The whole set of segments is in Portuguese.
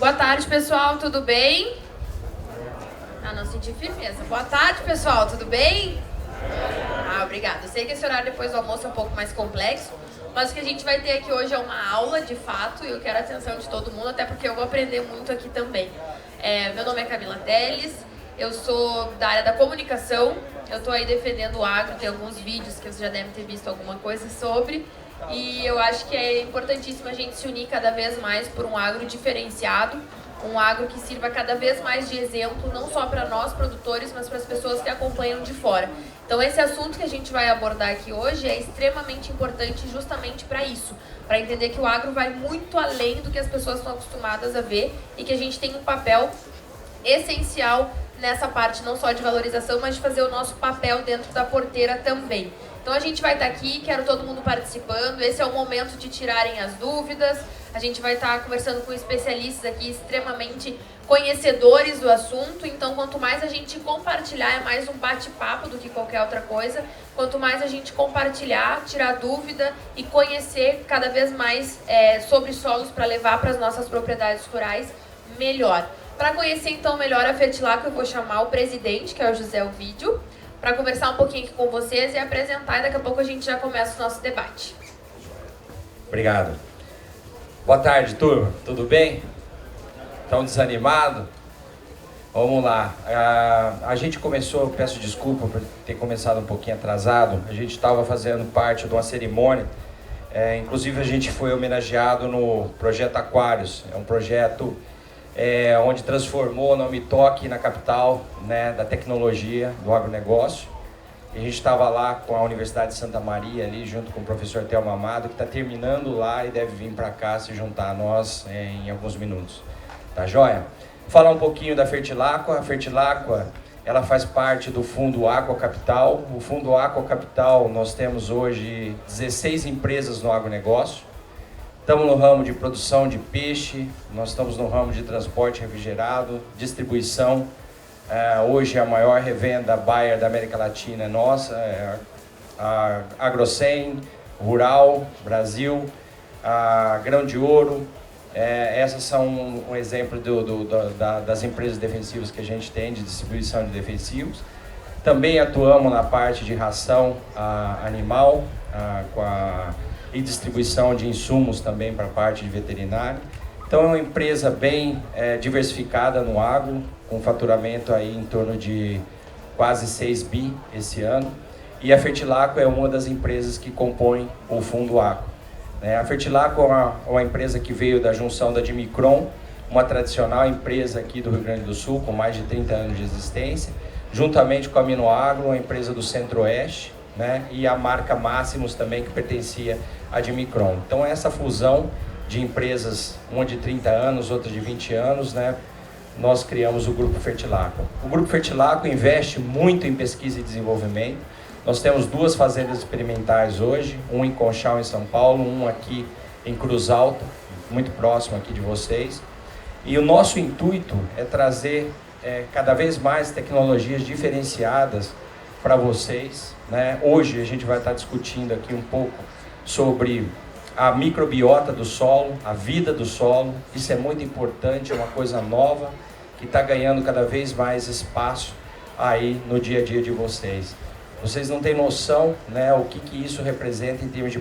Boa tarde, pessoal, tudo bem? Ah, não senti firmeza. Boa tarde, pessoal, tudo bem? Ah, obrigada. Eu sei que esse horário depois do almoço é um pouco mais complexo, mas o que a gente vai ter aqui hoje é uma aula, de fato, e eu quero a atenção de todo mundo, até porque eu vou aprender muito aqui também. Meu nome é Camila Teles, eu sou da área da comunicação, eu estou aí defendendo o agro, tem alguns vídeos que vocês já devem ter visto alguma coisa sobre, e eu acho que é importantíssimo a gente se unir cada vez mais por um agro diferenciado, um agro que sirva cada vez mais de exemplo, não só para nós produtores, mas para as pessoas que acompanham de fora. Então esse assunto que a gente vai abordar aqui hoje é extremamente importante justamente para isso, para entender que o agro vai muito além do que as pessoas estão acostumadas a ver e que a gente tem um papel essencial nessa parte não só de valorização, mas de fazer o nosso papel dentro da porteira também. Então a gente vai estar aqui, quero todo mundo participando, esse é o momento de tirarem as dúvidas, a gente vai estar conversando com especialistas aqui extremamente conhecedores do assunto, então quanto mais a gente compartilhar, é mais um bate-papo do que qualquer outra coisa, quanto mais a gente compartilhar, tirar dúvida e conhecer cada vez mais sobre solos para levar para as nossas propriedades rurais, melhor. Para conhecer então melhor a Fertilaco, eu vou chamar o presidente, que é o José Ovidio, para conversar um pouquinho aqui com vocês e apresentar, e daqui a pouco a gente já começa o nosso debate. Obrigado. Boa tarde, turma. Tudo bem? Estão desanimados? Vamos lá. A gente começou, peço desculpa por ter começado um pouquinho atrasado, a gente estava fazendo parte de uma cerimônia, inclusive a gente foi homenageado no Projeto Aquários, é um projeto onde transformou o nome Toque na capital, né, da tecnologia, do agronegócio. E a gente estava lá com a Universidade de Santa Maria, ali junto com o professor Thelma Amado, que está terminando lá e deve vir para cá se juntar a nós em alguns minutos. Tá joia? Falar um pouquinho da Fertilaco. A Fertilaco, ela faz parte do Fundo Aqua Capital. O Fundo Aqua Capital, nós temos hoje 16 empresas no agronegócio. Estamos no ramo de produção de peixe, nós estamos no ramo de transporte refrigerado, distribuição. Hoje a maior revenda Bayer da América Latina é nossa, a Agrocem, Rural, Brasil, a Grão de Ouro. Essas são um exemplo das empresas defensivas que a gente tem, de distribuição de defensivos. Também atuamos na parte de ração animal, e distribuição de insumos também para a parte de veterinária. Então é uma empresa bem diversificada no agro, com faturamento aí em torno de quase 6 bi esse ano. E a Fertilaco é uma das empresas que compõem o Fundo Aqua. A Fertilaco é uma empresa que veio da junção da Dimicron, uma tradicional empresa aqui do Rio Grande do Sul, com mais de 30 anos de existência, juntamente com a Minoagro, uma empresa do Centro-Oeste, né, e a marca Máximos também, que pertencia à Dimicron. Então essa fusão de empresas, uma de 30 anos, outra de 20 anos, né, nós criamos o Grupo Fertilaco. O Grupo Fertilaco investe muito em pesquisa e desenvolvimento. Nós temos 2 fazendas experimentais hoje, um em Conchal, em São Paulo, um aqui em Cruz Alta, muito próximo aqui de vocês. E o nosso intuito é trazer cada vez mais tecnologias diferenciadas para vocês, né? Hoje a gente vai estar discutindo aqui um pouco sobre a microbiota do solo, a vida do solo. Isso é muito importante, é uma coisa nova que está ganhando cada vez mais espaço aí no dia a dia de vocês. Vocês não têm noção, né, o que isso representa em termos de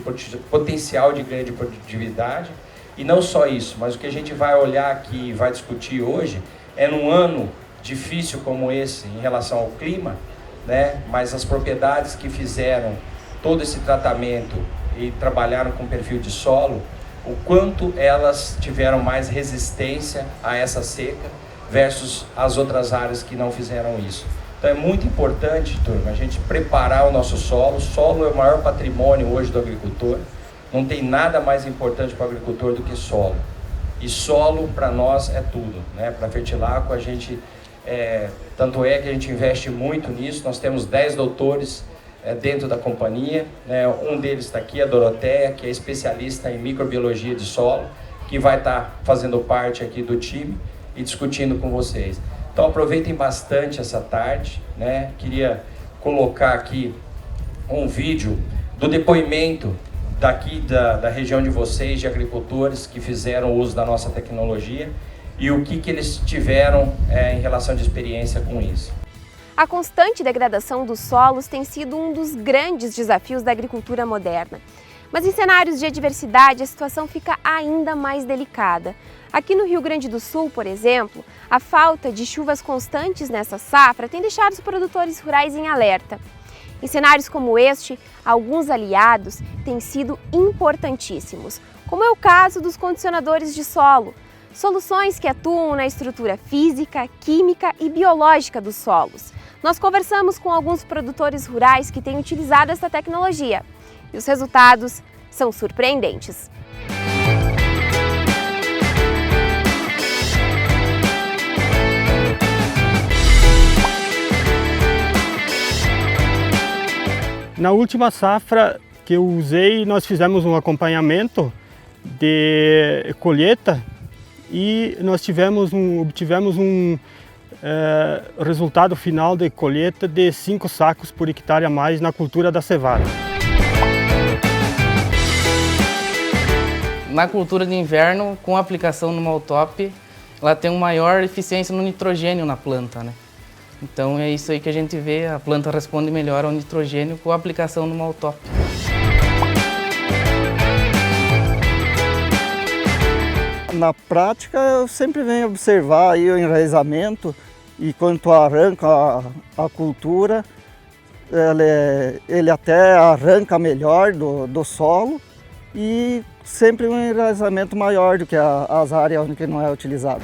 potencial de ganho de produtividade. E não só isso, mas o que a gente vai olhar aqui e vai discutir hoje é num ano difícil como esse em relação ao clima, né, mas as propriedades que fizeram todo esse tratamento e trabalharam com perfil de solo, o quanto elas tiveram mais resistência a essa seca versus as outras áreas que não fizeram isso. Então é muito importante, turma, a gente preparar o nosso solo. O solo é o maior patrimônio hoje do agricultor. Não tem nada mais importante para o agricultor do que solo. E solo para nós é tudo, né? Para a Fertilaco a gente tanto é que a gente investe muito nisso. Nós temos 10 doutores dentro da companhia, né? Um deles está aqui, a Doroteia, que é especialista em microbiologia de solo, que vai estar fazendo parte aqui do time e discutindo com vocês. Então aproveitem bastante essa tarde, né? Queria colocar aqui um vídeo do depoimento daqui da região de vocês, de agricultores que fizeram uso da nossa tecnologia. e o que eles tiveram em relação de experiência com isso. A constante degradação dos solos tem sido um dos grandes desafios da agricultura moderna. Mas em cenários de adversidade, a situação fica ainda mais delicada. Aqui no Rio Grande do Sul, por exemplo, a falta de chuvas constantes nessa safra tem deixado os produtores rurais em alerta. Em cenários como este, alguns aliados têm sido importantíssimos, como é o caso dos condicionadores de solo, soluções que atuam na estrutura física, química e biológica dos solos. Nós conversamos com alguns produtores rurais que têm utilizado essa tecnologia e os resultados são surpreendentes. Na última safra que eu usei, nós fizemos um acompanhamento de colheita e nós obtivemos um resultado final de colheita de 5 sacos por hectare a mais na cultura da cevada. Na cultura de inverno, com a aplicação no Maltop, ela tem uma maior eficiência no nitrogênio na planta, né? Então é isso aí que a gente vê, a planta responde melhor ao nitrogênio com a aplicação no Maltop. Na prática, eu sempre venho observar aí o enraizamento e quando tu arranca a cultura, ele até arranca melhor do solo e sempre um enraizamento maior do que as áreas onde não é utilizado.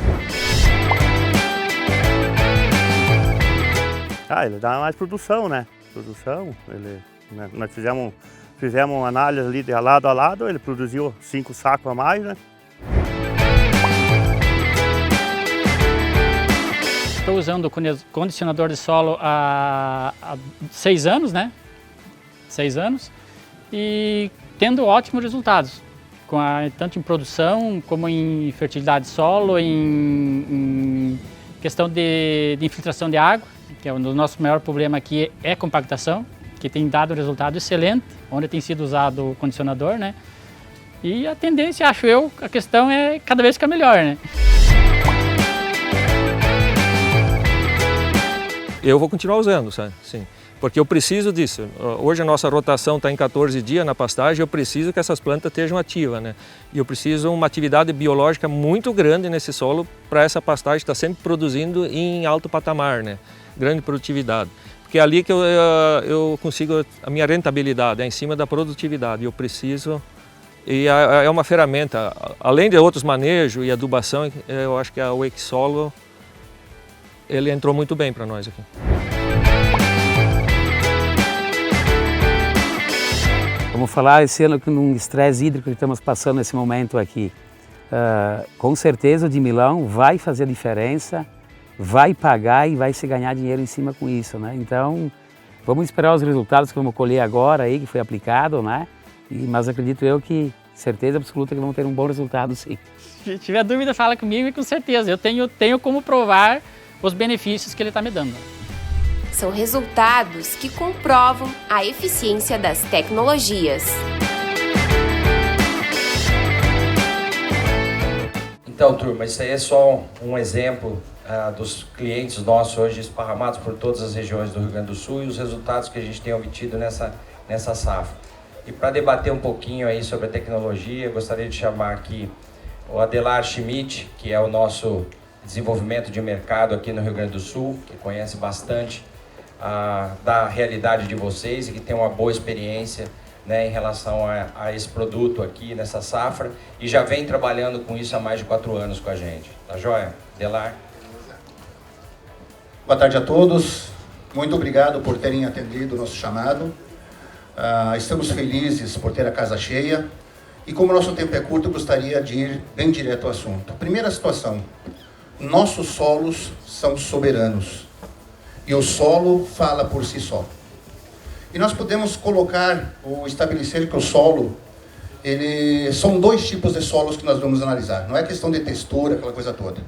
Ele dá mais produção, né? Nós fizemos uma análise ali de lado a lado, ele produziu 5 sacos a mais, né? Estou usando o condicionador de solo há 6 anos, né? 6 anos, e tendo ótimos resultados, tanto em produção como em fertilidade de solo, em questão de infiltração de água, que é o nosso maior problema aqui é compactação, que tem dado resultado excelente, onde tem sido usado o condicionador, né? E a tendência, acho eu, a questão é cada vez ficar melhor, né? Eu vou continuar usando, sabe? Sim, porque eu preciso disso. Hoje a nossa rotação está em 14 dias na pastagem, eu preciso que essas plantas estejam ativas, né? E eu preciso uma atividade biológica muito grande nesse solo para essa pastagem estar sempre produzindo em alto patamar, né? Grande produtividade. Porque é ali que eu consigo a minha rentabilidade, é em cima da produtividade. Eu preciso, e é uma ferramenta, além de outros manejos e adubação, eu acho que a Wake Solo, ele entrou muito bem para nós aqui. Vamos falar esse ano que num estresse hídrico que estamos passando nesse momento aqui. Com certeza o de Milão vai fazer a diferença, vai pagar e vai se ganhar dinheiro em cima com isso, né? Então, vamos esperar os resultados que vamos colher agora aí, que foi aplicado, né? Mas acredito eu que, certeza absoluta que vamos ter um bom resultado, sim. Se tiver dúvida, fala comigo e com certeza. Eu tenho como provar os benefícios que ele está me dando. São resultados que comprovam a eficiência das tecnologias. Então, turma, isso aí é só um exemplo dos clientes nossos hoje esparramados por todas as regiões do Rio Grande do Sul e os resultados que a gente tem obtido nessa safra. E para debater um pouquinho aí sobre a tecnologia, eu gostaria de chamar aqui o Adelar Schmidt, que é o nosso desenvolvimento de mercado aqui no Rio Grande do Sul, que conhece bastante da realidade de vocês e que tem uma boa experiência, né, em relação a esse produto aqui nessa safra e já vem trabalhando com isso há mais de 4 anos com a gente. Tá joia? Adelar? Boa tarde a todos. Muito obrigado por terem atendido o nosso chamado. Estamos felizes por ter a casa cheia e como o nosso tempo é curto, eu gostaria de ir bem direto ao assunto. Primeira situação. Nossos solos são soberanos e o solo fala por si só. E nós podemos colocar ou estabelecer que o solo, são 2 tipos de solos que nós vamos analisar. Não é questão de textura, aquela coisa toda.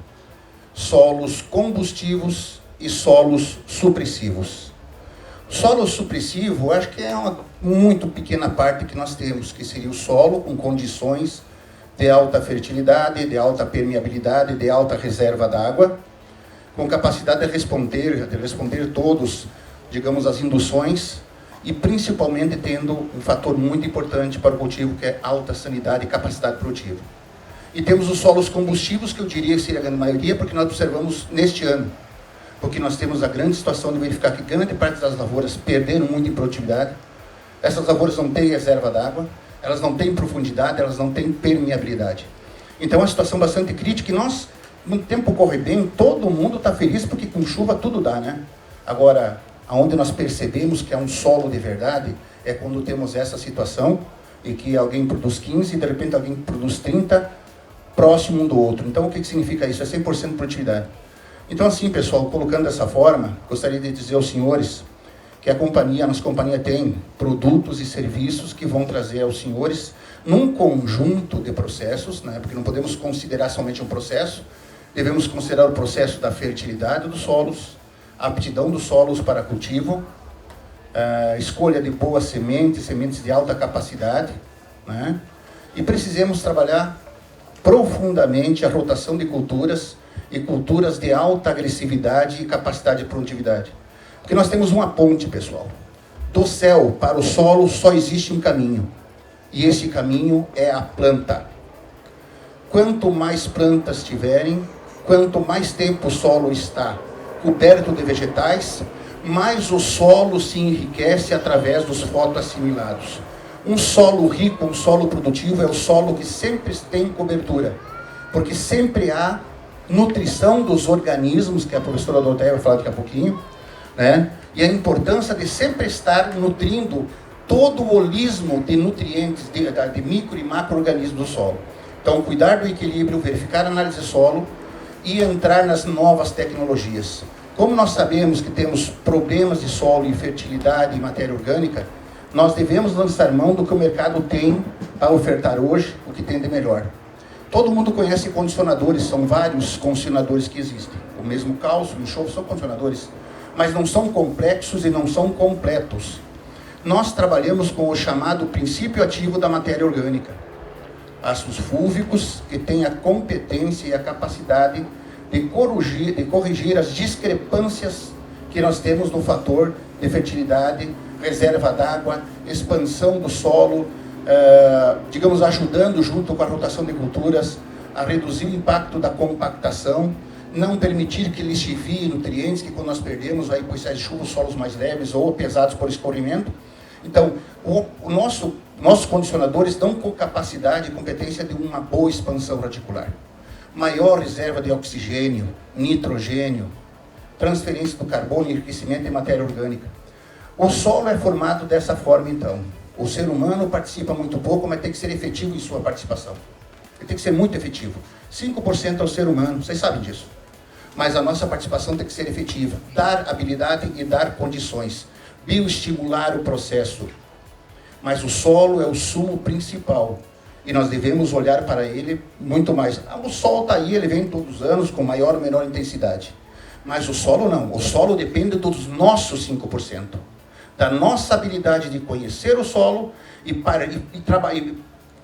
Solos combustivos e solos supressivos. Solo supressivo, acho que é uma muito pequena parte que nós temos, que seria o solo com condições de alta fertilidade, de alta permeabilidade, de alta reserva d'água, com capacidade de responder todos, digamos, as induções, e principalmente tendo um fator muito importante para o cultivo, que é alta sanidade e capacidade produtiva. E temos os solos combustivos, que eu diria que seria a grande maioria, porque nós observamos neste ano, porque nós temos a grande situação de verificar que grande parte das lavouras perderam muito em produtividade. Essas lavouras não têm reserva d'água, elas não têm profundidade, elas não têm permeabilidade. Então é uma situação bastante crítica, e nós, no tempo corre bem, todo mundo está feliz, porque com chuva tudo dá, né? Agora, aonde nós percebemos que é um solo de verdade, é quando temos essa situação, em que alguém produz 15 e de repente alguém produz 30, próximo um do outro. Então o que significa isso? É 100% de produtividade. Então assim, pessoal, colocando dessa forma, gostaria de dizer aos senhores que a nossa companhia tem produtos e serviços que vão trazer aos senhores num conjunto de processos, né? Porque não podemos considerar somente um processo, devemos considerar o processo da fertilidade dos solos, a aptidão dos solos para cultivo, a escolha de boas sementes de alta capacidade, né? E precisamos trabalhar profundamente a rotação de culturas e culturas de alta agressividade e capacidade de produtividade. Porque nós temos uma ponte, pessoal. Do céu para o solo só existe um caminho, e esse caminho é a planta. Quanto mais plantas tiverem, quanto mais tempo o solo está coberto de vegetais, mais o solo se enriquece através dos fotoassimilados. Um solo rico, um solo produtivo, é o solo que sempre tem cobertura, porque sempre há nutrição dos organismos, que a professora Doroteia vai falar daqui a pouquinho, né? E a importância de sempre estar nutrindo todo o holismo de nutrientes, de micro e macro-organismos do solo. Então, cuidar do equilíbrio, verificar a análise de solo e entrar nas novas tecnologias. Como nós sabemos que temos problemas de solo, infertilidade e matéria orgânica, nós devemos lançar mão do que o mercado tem para ofertar hoje, o que tem de melhor. Todo mundo conhece condicionadores, são vários condicionadores que existem. O mesmo cálcio, o enxofre são condicionadores, mas não são complexos e não são completos. Nós trabalhamos com o chamado princípio ativo da matéria orgânica. Ácidos fúlvicos, que têm a competência e a capacidade de corrigir as discrepâncias que nós temos no fator de fertilidade, reserva d'água, expansão do solo, digamos, ajudando junto com a rotação de culturas a reduzir o impacto da compactação, não permitir que lixivie nutrientes, que quando nós perdemos, aí pois sai de chuva, os solos mais leves ou pesados por escorrimento. Então, nossos condicionadores dão com capacidade e competência de uma boa expansão radicular. Maior reserva de oxigênio, nitrogênio, transferência do carbono e enriquecimento em matéria orgânica. O solo é formado dessa forma, então. O ser humano participa muito pouco, mas tem que ser efetivo em sua participação. Ele tem que ser muito efetivo. 5% é o ser humano, vocês sabem disso. Mas a nossa participação tem que ser efetiva. Dar habilidade e dar condições. Bioestimular o processo. Mas o solo é o sumo principal. E nós devemos olhar para ele muito mais. O sol está aí, ele vem todos os anos com maior ou menor intensidade. Mas o solo não. O solo depende dos nossos 5%. Da nossa habilidade de conhecer o solo e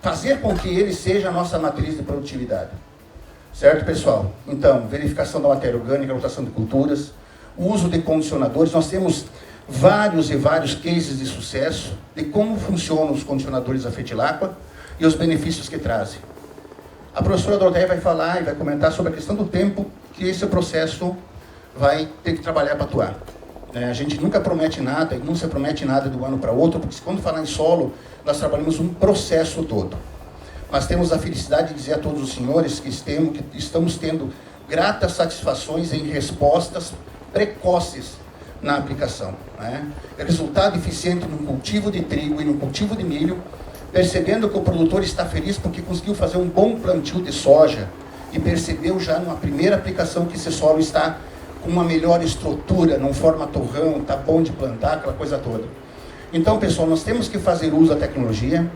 fazer com que ele seja a nossa matriz de produtividade. Certo, pessoal? Então, verificação da matéria orgânica, rotação de culturas, o uso de condicionadores. Nós temos vários e vários cases de sucesso de como funcionam os condicionadores da Fertilaqua e os benefícios que trazem. A professora Doroteia vai falar e vai comentar sobre a questão do tempo que esse processo vai ter que trabalhar para atuar. A gente nunca promete nada, e não se promete nada de um ano para outro, porque quando falar em solo, nós trabalhamos um processo todo. Nós temos a felicidade de dizer a todos os senhores que estamos tendo gratas satisfações em respostas precoces na aplicação. Né? Resultado eficiente no cultivo de trigo e no cultivo de milho, percebendo que o produtor está feliz porque conseguiu fazer um bom plantio de soja e percebeu já numa primeira aplicação que esse solo está com uma melhor estrutura, não forma torrão, está bom de plantar, aquela coisa toda. Então, pessoal, nós temos que fazer uso da tecnologia.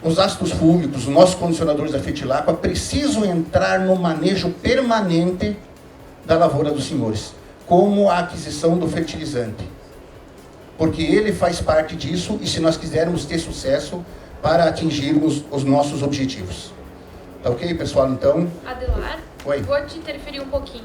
Os ácidos fúlvicos, os nossos condicionadores da Fertilaqua precisam entrar no manejo permanente da lavoura dos senhores, como a aquisição do fertilizante. Porque ele faz parte disso e se nós quisermos ter sucesso, para atingirmos os nossos objetivos. Tá ok, pessoal? Então... Adelar, Oi. vou te interferir um pouquinho.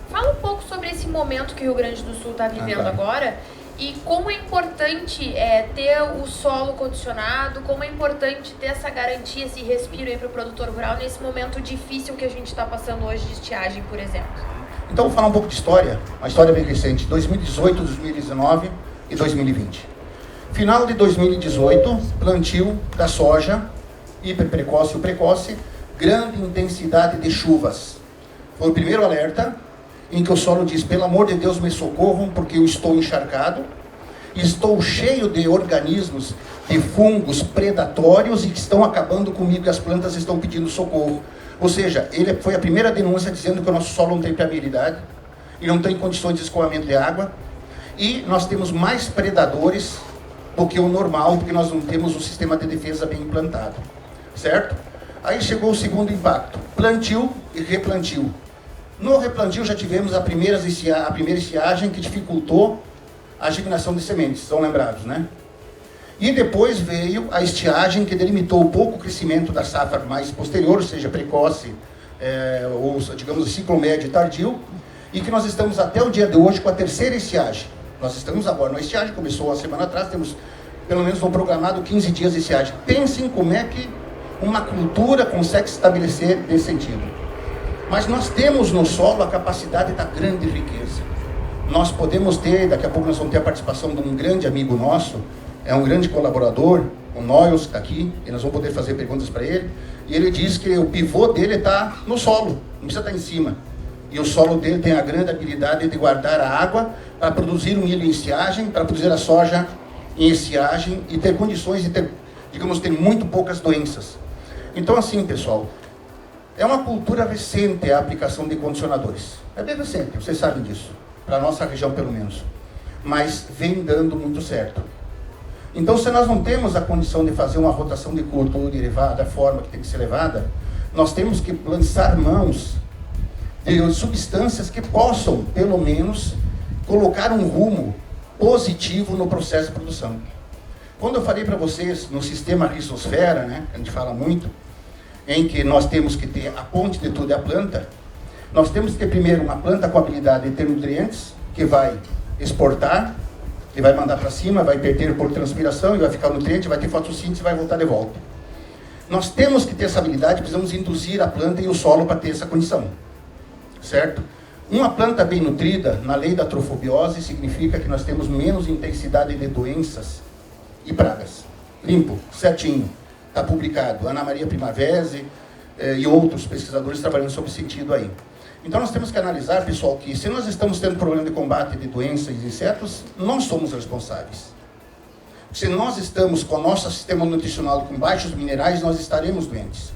Fala um pouco sobre esse momento que o Rio Grande do Sul está vivendo agora e como é importante ter o solo condicionado, como é importante ter essa garantia, esse respiro aí para o produtor rural nesse momento difícil que a gente está passando hoje de estiagem, por exemplo. Então, vou falar um pouco de história, uma história bem recente, 2018, 2019 e 2020. Final de 2018, plantio da soja, hiperprecoce ou precoce, grande intensidade de chuvas. Foi o primeiro alerta em que o solo diz, pelo amor de Deus, me socorram, porque eu estou encharcado, estou cheio de organismos, de fungos predatórios e que estão acabando comigo e as plantas estão pedindo socorro. Ou seja, foi a primeira denúncia dizendo que o nosso solo não tem permeabilidade e não tem condições de escoamento de água e nós temos mais predadores do que o normal, porque nós não temos um sistema de defesa bem implantado, certo? Aí chegou o segundo impacto, plantio e replantio. No replantio já tivemos a primeira estiagem que dificultou a germinação de sementes, estão lembrados, né? E depois veio a estiagem que delimitou um pouco o crescimento da safra mais posterior, ou seja, precoce, ou digamos ciclo médio e tardio, e que nós estamos até o dia de hoje com a terceira estiagem. Nós estamos agora na estiagem, começou uma semana atrás, temos pelo menos um programado 15 dias de estiagem. Pensem como é que uma cultura consegue se estabelecer nesse sentido. Mas nós temos no solo a capacidade da grande riqueza. Nós podemos ter, daqui a pouco nós vamos ter a participação de um grande amigo nosso, é um grande colaborador, o Noyles, que está aqui, e nós vamos poder fazer perguntas para ele, e ele diz que o pivô dele está no solo, não precisa estar em cima. E o solo dele tem a grande habilidade de guardar a água para produzir o milho em estiagem, para produzir a soja em estiagem e ter condições de ter, digamos, ter muito poucas doenças. Então assim, pessoal, é uma cultura recente a aplicação de condicionadores. É bem recente, vocês sabem disso, para a nossa região pelo menos. Mas vem dando muito certo. Então, se nós não temos a condição de fazer uma rotação de curto ou de elevada, a forma que tem que ser levada, nós temos que lançar mãos de substâncias que possam, pelo menos, colocar um rumo positivo no processo de produção. Quando eu falei para vocês no sistema rizosfera, né, a gente fala muito, em que nós temos que ter a ponte de tudo é a planta, nós temos que ter primeiro uma planta com habilidade de ter nutrientes, que vai exportar, e vai mandar para cima, vai perder por transpiração, e vai ficar nutriente, vai ter fotossíntese e vai voltar de volta. Nós temos que ter essa habilidade, precisamos induzir a planta e o solo para ter essa condição, certo? Uma planta bem nutrida, na lei da trofobiose, significa que nós temos menos intensidade de doenças e pragas. Limpo, certinho, está publicado. Ana Maria Primavesi e outros pesquisadores trabalhando sobre esse sentido aí. Então nós temos que analisar, pessoal, que se nós estamos tendo problema de combate de doenças e insetos, nós somos responsáveis. Se nós estamos com o nosso sistema nutricional com baixos minerais, nós estaremos doentes.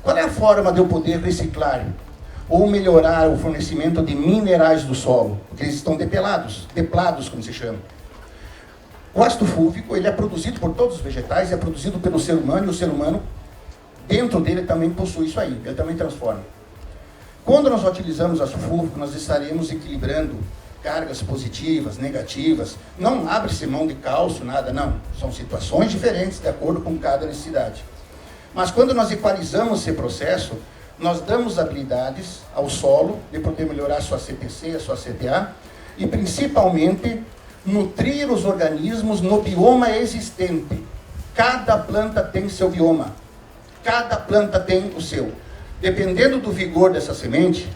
Qual é a forma de eu poder reciclar ou melhorar o fornecimento de minerais do solo? Porque eles estão deplados, como se chama. O ácido fúlvico, ele é produzido por todos os vegetais, é produzido pelo ser humano, e o ser humano, dentro dele, também possui isso aí, ele também transforma. Quando nós utilizamos ácido fúlvico, nós estaremos equilibrando cargas positivas, negativas. Não abre-se mão de cálcio, nada, não. São situações diferentes de acordo com cada necessidade. Mas quando nós equalizamos esse processo, nós damos habilidades ao solo de poder melhorar a sua CPC, a sua CTA, e principalmente nutrir os organismos no bioma existente. Cada planta tem seu bioma. Cada planta tem o seu. Dependendo do vigor dessa semente,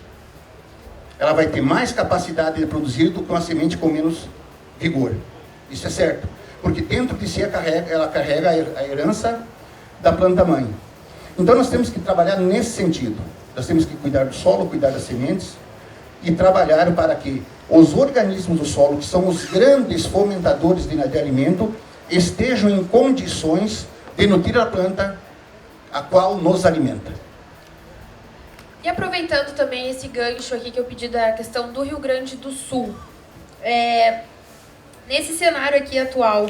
ela vai ter mais capacidade de produzir do que uma semente com menos vigor. Isso é certo. Porque dentro de si ela carrega a herança da planta-mãe. Então nós temos que trabalhar nesse sentido. Nós temos que cuidar do solo, cuidar das sementes e trabalhar para que os organismos do solo, que são os grandes fomentadores de alimento, estejam em condições de nutrir a planta a qual nos alimenta. E aproveitando também esse gancho aqui que eu pedi da questão do Rio Grande do Sul, nesse cenário aqui atual,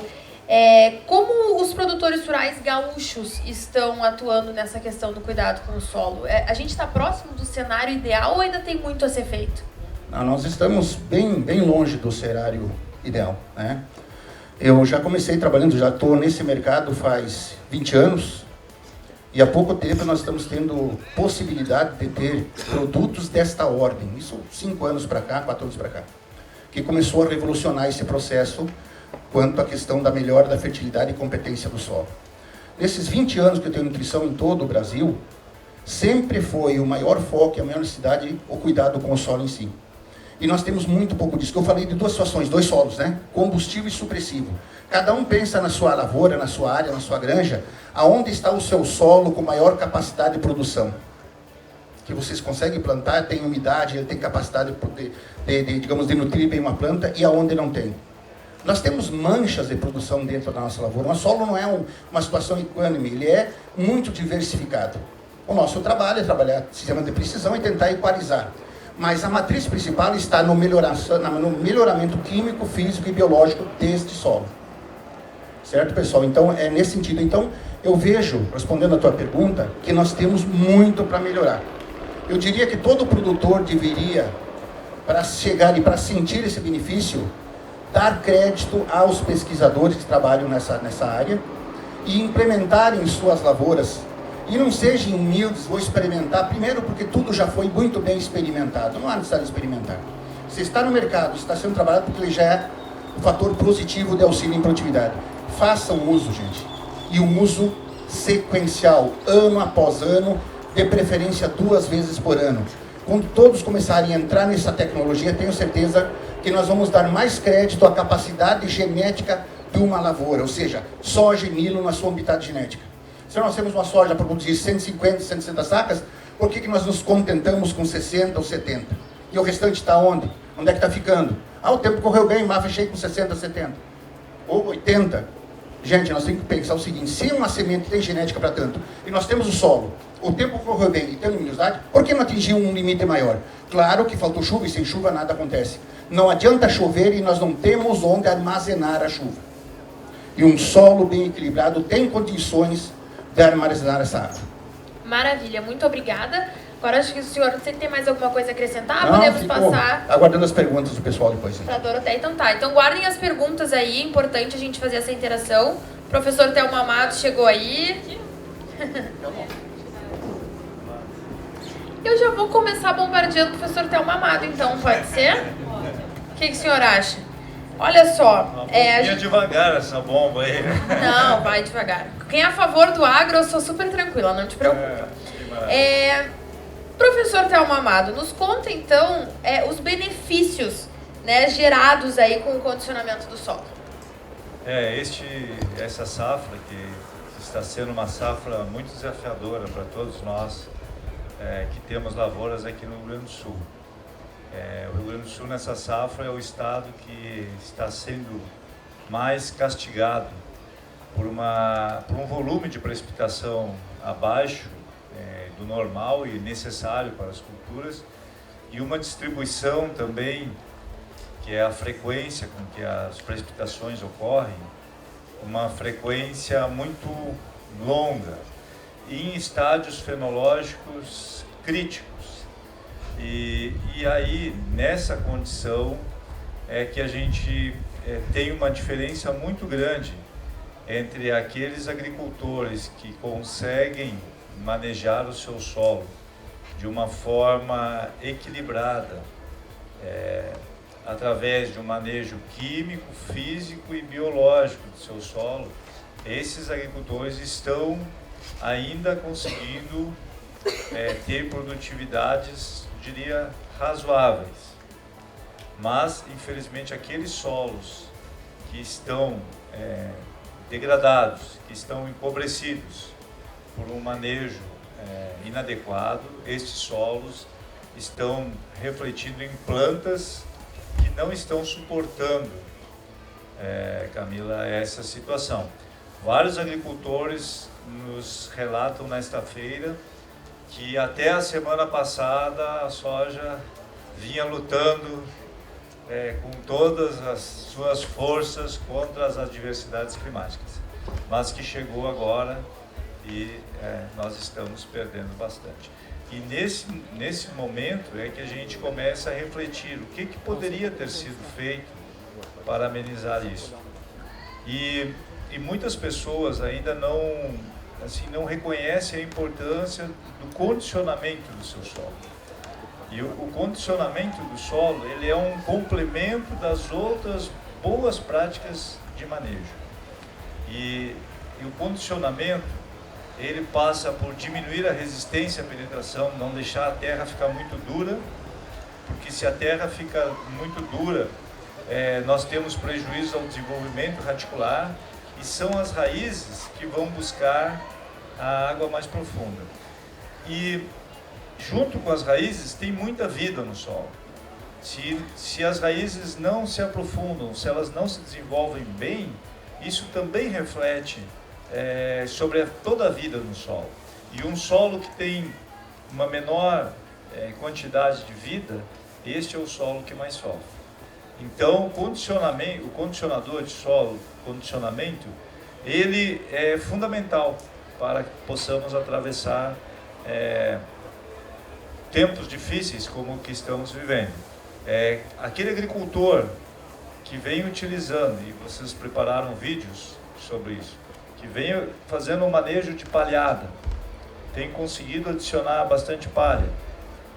como os produtores rurais gaúchos estão atuando nessa questão do cuidado com o solo? A gente está próximo do cenário ideal ou ainda tem muito a ser feito? Não, nós estamos bem longe do cenário ideal, né? Eu já comecei trabalhando, já estou nesse mercado faz 20 anos, e há pouco tempo nós estamos tendo possibilidade de ter produtos desta ordem, isso 5 anos para cá, 4 anos para cá, que começou a revolucionar esse processo quanto à questão da melhora da fertilidade e competência do solo. Nesses 20 anos que eu tenho nutrição em todo o Brasil, sempre foi o maior foco e a maior necessidade o cuidado com o solo em si. E nós temos muito pouco disso. Eu falei de 2 situações, 2 solos, né? Combustível e supressivo. Cada um pensa na sua lavoura, na sua área, na sua granja, aonde está o seu solo com maior capacidade de produção. Que vocês conseguem plantar, tem umidade, ele tem capacidade digamos, de nutrir bem uma planta, e aonde não tem. Nós temos manchas de produção dentro da nossa lavoura. O solo não é uma situação equânime, ele é muito diversificado. O nosso trabalho é trabalhar sistema de precisão e tentar equalizar. Mas a matriz principal está no melhoramento químico, físico e biológico deste solo. Certo, pessoal? Então, é nesse sentido. Então, eu vejo, respondendo a tua pergunta, que nós temos muito para melhorar. Eu diria que todo produtor deveria, para chegar e para sentir esse benefício, dar crédito aos pesquisadores que trabalham nessa área e implementarem em suas lavouras. E não sejam humildes, vou experimentar, primeiro porque tudo já foi muito bem experimentado, não há necessidade de experimentar. Você está no mercado, está sendo trabalhado porque ele já é um fator positivo de auxílio em produtividade. Façam uso, gente, e um uso sequencial, ano após ano, de preferência 2 vezes por ano. Quando todos começarem a entrar nessa tecnologia, tenho certeza que nós vamos dar mais crédito à capacidade genética de uma lavoura, ou seja, soja e milho na sua habitat genética. Se nós temos uma soja para produzir 150, 160 sacas, por que nós nos contentamos com 60 ou 70? E o restante está onde? Onde é que está ficando? O tempo correu bem, mas fechei com 60, 70. Ou 80. Gente, nós temos que pensar o seguinte, se uma semente tem genética para tanto, e nós temos o solo, o tempo correu bem e tem luminosidade, por que não atingir um limite maior? Claro que faltou chuva e sem chuva nada acontece. Não adianta chover e nós não temos onde armazenar a chuva. E um solo bem equilibrado tem condições de armazenar essa água. Maravilha, muito obrigada. Agora acho que o senhor, você tem mais alguma coisa a acrescentar? Não, podemos passar aguardando as perguntas do pessoal depois. para a Doroteia. Então tá, então guardem as perguntas aí, é importante a gente fazer essa interação. O professor Thelmo Amado chegou aí. Eu já vou começar bombardeando o professor Thelmo Amado, então, pode ser? O que o senhor acha? Olha só. Devagar essa bomba aí. Não, vai devagar. Quem é a favor do agro, eu sou super tranquila, não te preocupa. Professor Thelmo Amado, nos conta então os benefícios, né, gerados aí com o condicionamento do solo. Essa safra que está sendo uma safra muito desafiadora para todos nós que temos lavouras aqui no Rio Grande do Sul. O Rio Grande do Sul nessa safra é o estado que está sendo mais castigado por um volume de precipitação abaixo do normal e necessário para as culturas e uma distribuição também, que é a frequência com que as precipitações ocorrem, uma frequência muito longa e em estádios fenológicos críticos. E aí, nessa condição, é que a gente tem uma diferença muito grande entre aqueles agricultores que conseguem manejar o seu solo de uma forma equilibrada, através de um manejo químico, físico e biológico do seu solo. Esses agricultores estão ainda conseguindo ter produtividades, diria, razoáveis. Mas, infelizmente, aqueles solos que estão degradados, que estão empobrecidos por um manejo inadequado, estes solos estão refletindo em plantas que não estão suportando, Camila, essa situação. Vários agricultores nos relatam nesta feira que até a semana passada a soja vinha lutando com todas as suas forças contra as adversidades climáticas, mas que chegou agora e nós estamos perdendo bastante. E nesse momento é que a gente começa a refletir o que poderia ter sido feito para amenizar isso. E muitas pessoas ainda não reconhecem a importância do condicionamento do seu solo. E o condicionamento do solo, ele é um complemento das outras boas práticas de manejo. E o condicionamento, ele passa por diminuir a resistência à penetração, não deixar a terra ficar muito dura, porque se a terra fica muito dura, nós temos prejuízo ao desenvolvimento radicular, e são as raízes que vão buscar a água mais profunda. E junto com as raízes tem muita vida no solo. Se as raízes não se aprofundam, se elas não se desenvolvem bem, isso também reflete sobre toda a vida no solo. E um solo que tem uma menor quantidade de vida, este é o solo que mais sofre. Então, o condicionador de solo, condicionamento, ele é fundamental para que possamos atravessar tempos difíceis como o que estamos vivendo. Aquele agricultor que vem utilizando, e vocês prepararam vídeos sobre isso, que vem fazendo um manejo de palhada, tem conseguido adicionar bastante palha,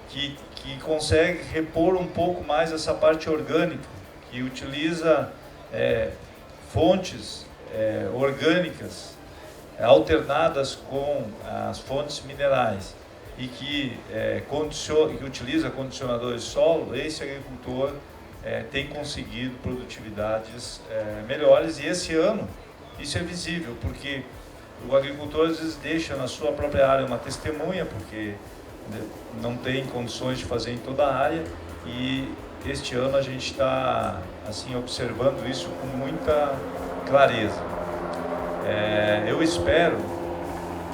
que consegue repor um pouco mais essa parte orgânica, que utiliza fontes orgânicas alternadas com as fontes minerais e que utiliza condicionadores de solo, esse agricultor tem conseguido produtividades melhores. E esse ano isso é visível, porque o agricultor às vezes deixa na sua própria área uma testemunha, porque não tem condições de fazer em toda a área, e este ano a gente está assim, observando isso com muita clareza. Eu espero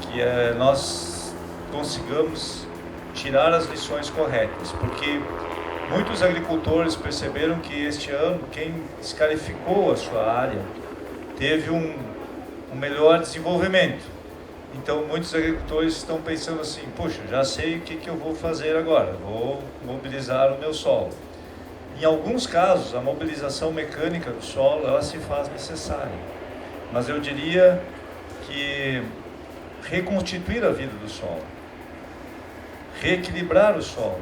que nós consigamos tirar as lições corretas, porque muitos agricultores perceberam que este ano quem escarificou a sua área teve um melhor desenvolvimento. Então muitos agricultores estão pensando assim, puxa, já sei o que eu vou fazer agora, vou mobilizar o meu solo. Em alguns casos, a mobilização mecânica do solo, ela se faz necessária. Mas eu diria que reconstituir a vida do solo, reequilibrar o solo,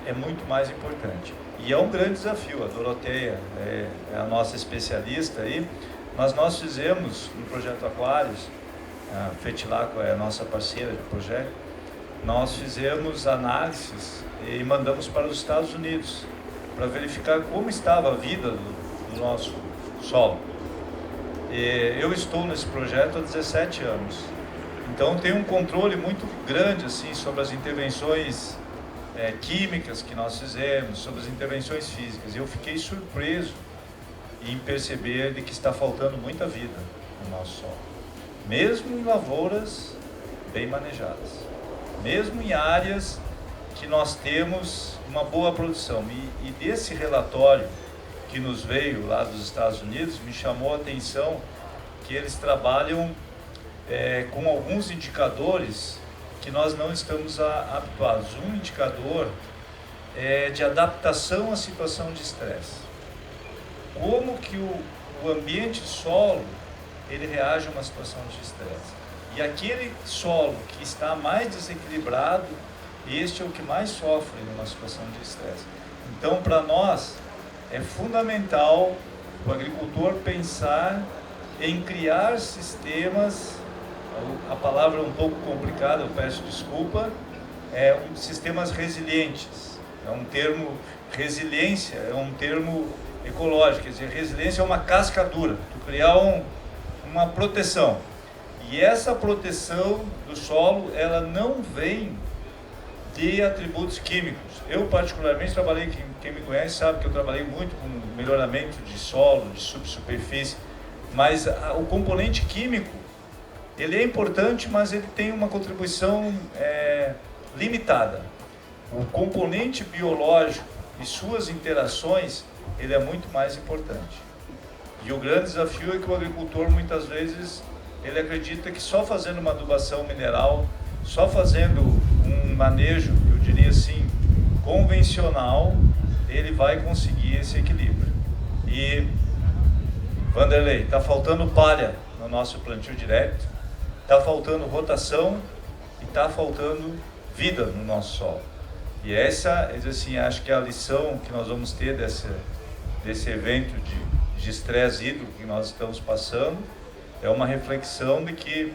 é muito mais importante. E é um grande desafio. A Doroteia é a nossa especialista aí, mas nós fizemos no Projeto Aquários, a Fetilaco é a nossa parceira de projeto, nós fizemos análises e mandamos para os Estados Unidos para verificar como estava a vida do nosso solo. Eu estou nesse projeto há 17 anos, então tenho um controle muito grande assim, sobre as intervenções químicas que nós fizemos, sobre as intervenções físicas. Eu fiquei surpreso em perceber de que está faltando muita vida no nosso solo, mesmo em lavouras bem manejadas, mesmo em áreas que nós temos uma boa produção. E desse relatório que nos veio lá dos Estados Unidos, me chamou a atenção que eles trabalham com alguns indicadores que nós não estamos habituados. Um indicador é de adaptação à situação de estresse. Como que o ambiente solo ele reage a uma situação de estresse. E aquele solo que está mais desequilibrado, este é o que mais sofre numa situação de estresse. Então, para nós, é fundamental o agricultor pensar em criar sistemas, a palavra é um pouco complicada, eu peço desculpa, sistemas resilientes. É um termo, resiliência é um termo ecológico, quer dizer, resiliência é uma casca dura, tu criar uma proteção. E essa proteção do solo, ela não vem de atributos químicos. Eu particularmente trabalhei, quem me conhece sabe que eu trabalhei muito com melhoramento de solo, de subsuperfície, mas o componente químico, ele é importante, mas ele tem uma contribuição limitada. O componente biológico e suas interações, ele é muito mais importante. E o grande desafio é que o agricultor, muitas vezes, ele acredita que só fazendo uma adubação mineral, só fazendo um manejo, eu diria assim, convencional, ele vai conseguir esse equilíbrio. E Vanderlei, está faltando palha no nosso plantio direto, está faltando rotação e está faltando vida no nosso solo. E essa, assim, acho que é a lição que nós vamos ter desse evento de estresse hídrico que nós estamos passando, é uma reflexão de que,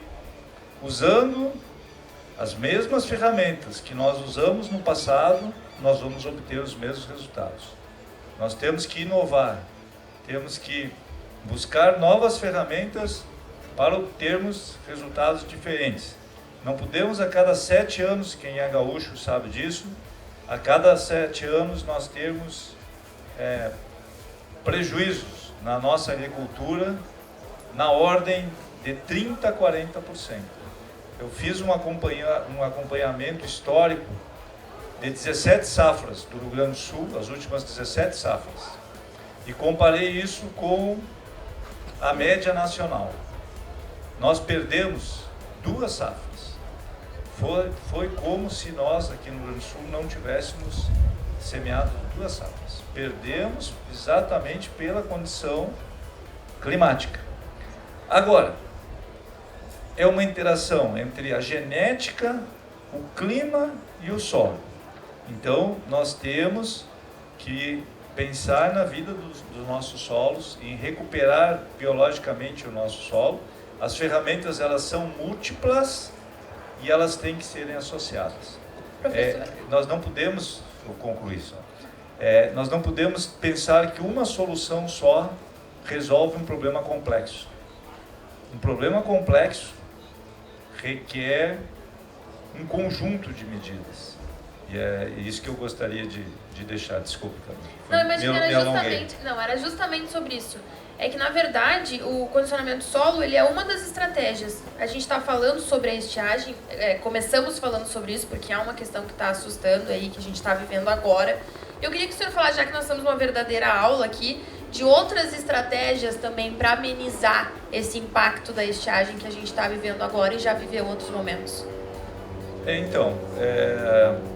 usando as mesmas ferramentas que nós usamos no passado, nós vamos obter os mesmos resultados. Nós temos que inovar, temos que buscar novas ferramentas para obtermos resultados diferentes. Não podemos a cada 7 anos, quem é gaúcho sabe disso, a cada 7 anos nós termos prejuízos na nossa agricultura na ordem de 30% a 40%. Eu fiz um acompanhamento histórico de 17 safras do Rio Grande do Sul, as últimas 17 safras, e comparei isso com a média nacional. Nós perdemos 2 safras. Foi como se nós, aqui no Rio Grande do Sul, não tivéssemos semeado 2 safras. Perdemos exatamente pela condição climática. Agora, é uma interação entre a genética, o clima e o solo. Então, nós temos que pensar na vida dos nossos solos, em recuperar biologicamente o nosso solo. As ferramentas, elas são múltiplas e elas têm que serem associadas. Nós não podemos, vou concluir só, nós não podemos pensar que uma solução só resolve um problema complexo. Um problema complexo requer um conjunto de medidas. E é isso que eu gostaria de deixar. Desculpa, não, imagina, era justamente sobre isso. É que, na verdade, o condicionamento do solo, ele é uma das estratégias. A gente está falando sobre a estiagem, começamos falando sobre isso, porque é uma questão que está assustando aí, que a gente está vivendo agora. Eu queria que o senhor falasse, já que nós estamos numa verdadeira aula aqui, de outras estratégias também para amenizar esse impacto da estiagem que a gente está vivendo agora e já viveu em outros momentos. Então,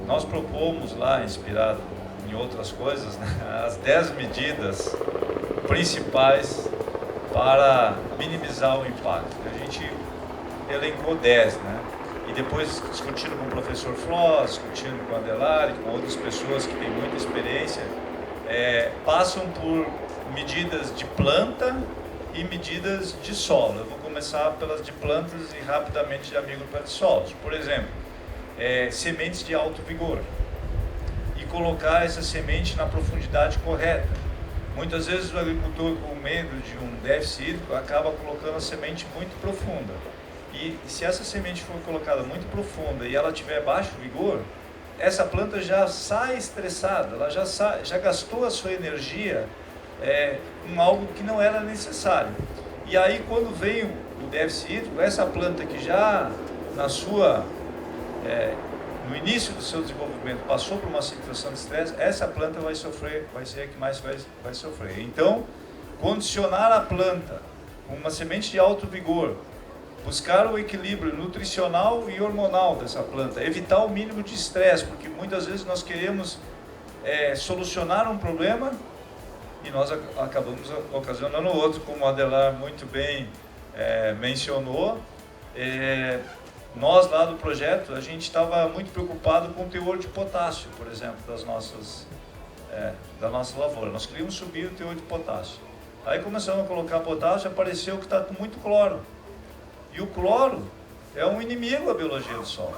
nós propomos lá, inspirado em outras coisas, né, as 10 medidas principais para minimizar o impacto. A gente elencou 10, né? E depois, discutindo com o professor Floss, discutindo com a Adelari, com outras pessoas que têm muita experiência, passam por medidas de planta e medidas de solo. Eu vou começar pelas de plantas e rapidamente de agrícola de solos. Por exemplo, sementes de alto vigor. E colocar essa semente na profundidade correta. Muitas vezes o agricultor, com medo de um déficit hídrico, acaba colocando a semente muito profunda. E se essa semente for colocada muito profunda e ela tiver baixo vigor, essa planta já sai estressada, ela já gastou a sua energia com algo que não era necessário. E aí, quando vem o déficit hídrico, essa planta que já no início do seu desenvolvimento passou por uma situação de estresse, essa planta vai sofrer, vai ser a que mais vai sofrer. Então, condicionar a planta com uma semente de alto vigor, buscar o equilíbrio nutricional e hormonal dessa planta, evitar o mínimo de estresse, porque muitas vezes nós queremos solucionar um problema e nós acabamos ocasionando outro, como o Adelar muito bem mencionou. Nós lá do projeto, a gente estava muito preocupado com o teor de potássio, por exemplo, da nossa lavoura. Nós queríamos subir o teor de potássio. Aí começamos a colocar potássio, apareceu que está com muito cloro. E o cloro é um inimigo da biologia do solo.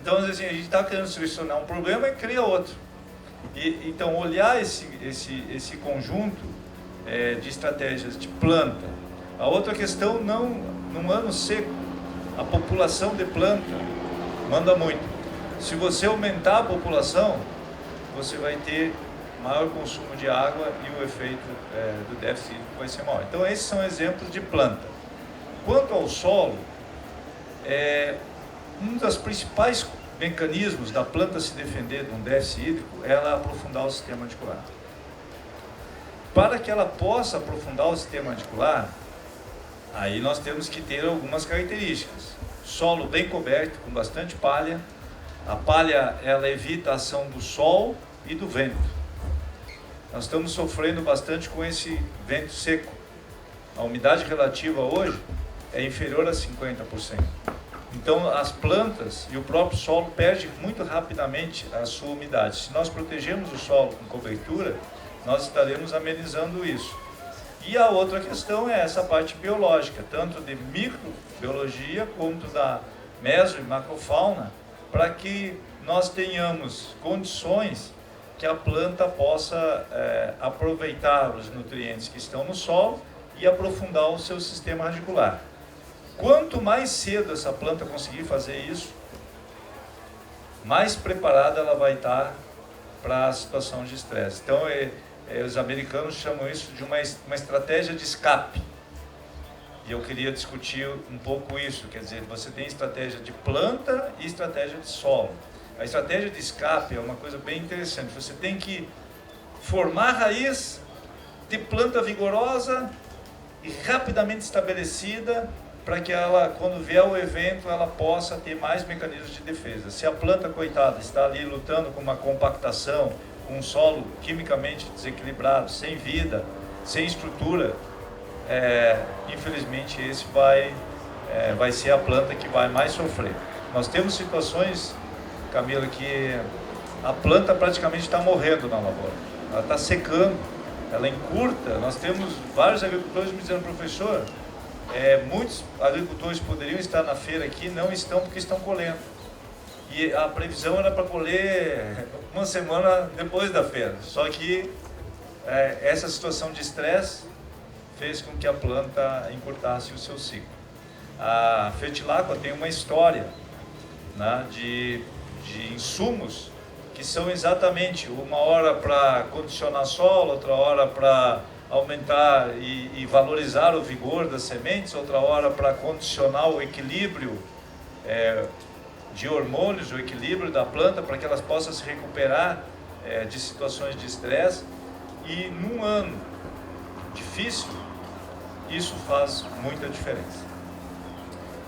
Então, assim, a gente está querendo solucionar um problema e cria outro. Então, olhar esse conjunto de estratégias de planta. A outra questão, num ano seco, a população de planta manda muito. Se você aumentar a população, você vai ter maior consumo de água e o efeito do déficit vai ser maior. Então, esses são exemplos de planta. Quanto ao solo, um dos principais mecanismos da planta se defender de um déficit hídrico é ela aprofundar o sistema radicular. Para que ela possa aprofundar o sistema radicular, aí nós temos que ter algumas características. Solo bem coberto, com bastante palha. A palha, ela evita a ação do sol e do vento. Nós estamos sofrendo bastante com esse vento seco. A umidade relativa hoje é inferior a 50%. Então, as plantas e o próprio solo perdem muito rapidamente a sua umidade. Se nós protegermos o solo com cobertura, nós estaremos amenizando isso. E a outra questão é essa parte biológica, tanto de microbiologia quanto da meso e macrofauna, para que nós tenhamos condições que a planta possa aproveitar os nutrientes que estão no solo e aprofundar o seu sistema radicular. Quanto mais cedo essa planta conseguir fazer isso, mais preparada ela vai estar para a situação de estresse. Então, os americanos chamam isso de uma estratégia de escape. E eu queria discutir um pouco isso, quer dizer, você tem estratégia de planta e estratégia de solo. A estratégia de escape é uma coisa bem interessante. Você tem que formar raiz de planta vigorosa e rapidamente estabelecida para que ela, quando vier o evento, ela possa ter mais mecanismos de defesa. Se a planta, coitada, está ali lutando com uma compactação, com um solo quimicamente desequilibrado, sem vida, sem estrutura, infelizmente esse vai ser a planta que vai mais sofrer. Nós temos situações, Camila, que a planta praticamente está morrendo na lavoura, ela está secando, ela encurta. Nós temos vários agricultores me dizendo, professor, muitos agricultores poderiam estar na feira aqui, não estão porque estão colhendo. E a previsão era para colher uma semana depois da feira. Só que essa situação de estresse fez com que a planta encurtasse o seu ciclo. A Fertilaqua tem uma história, né, de insumos que são exatamente uma hora para condicionar solo, outra hora para aumentar e valorizar o vigor das sementes, outra hora para condicionar o equilíbrio de hormônios, o equilíbrio da planta, para que elas possam se recuperar de situações de estresse. E num ano difícil, isso faz muita diferença.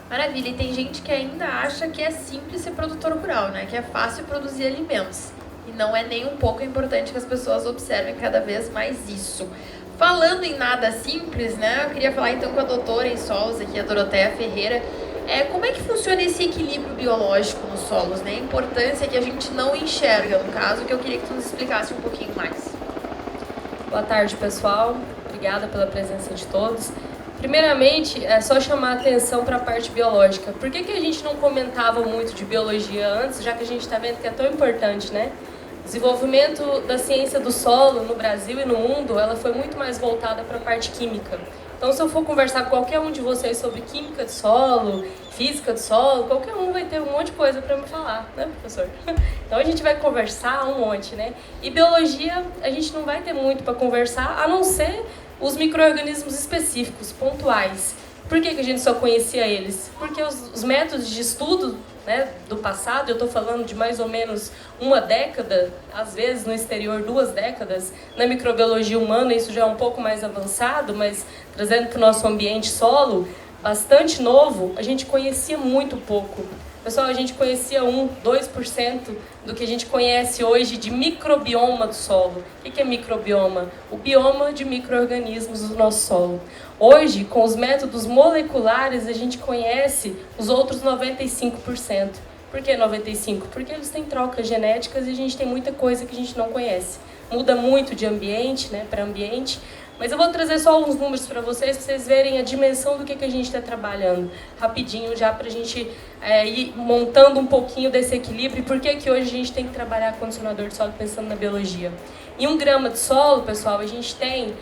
Maravilha, e tem gente que ainda acha que é simples ser produtor rural, né? Que é fácil produzir alimentos. E não é nem um pouco importante que as pessoas observem cada vez mais isso. Falando em nada simples, né? Eu queria falar então com a doutora em solos aqui, a Doroteia Ferreira. Como é que funciona esse equilíbrio biológico nos solos, né? A importância que a gente não enxerga, no caso, que eu queria que tu nos explicasse um pouquinho mais. Boa tarde, pessoal. Obrigada pela presença de todos. Primeiramente, é só chamar a atenção para a parte biológica. Por que a gente não comentava muito de biologia antes, já que a gente está vendo que é tão importante, né? O desenvolvimento da ciência do solo no Brasil e no mundo, ela foi muito mais voltada para a parte química. Então, se eu for conversar com qualquer um de vocês sobre química de solo, física de solo, qualquer um vai ter um monte de coisa para me falar, né, professor? Então, a gente vai conversar um monte, né? E biologia, a gente não vai ter muito para conversar, a não ser os micro-organismos específicos, pontuais. Por que a gente só conhecia eles? Porque os métodos de estudo, né, do passado, eu estou falando de mais ou menos uma década, às vezes no exterior 2 décadas, na microbiologia humana isso já é um pouco mais avançado, mas trazendo para o nosso ambiente solo, bastante novo, a gente conhecia muito pouco. Pessoal, a gente conhecia 2% do que a gente conhece hoje de microbioma do solo. O que é microbioma? O bioma de micro-organismos do nosso solo. Hoje, com os métodos moleculares, a gente conhece os outros 95%. Por que 95%? Porque eles têm trocas genéticas e a gente tem muita coisa que a gente não conhece. Muda muito de ambiente, né, para ambiente. Mas eu vou trazer só alguns números para vocês verem a dimensão do que a gente está trabalhando. Rapidinho, já para a gente ir montando um pouquinho desse equilíbrio. E por que hoje a gente tem que trabalhar condicionador de solo pensando na biologia? Em 1 grama de solo, pessoal, a gente tem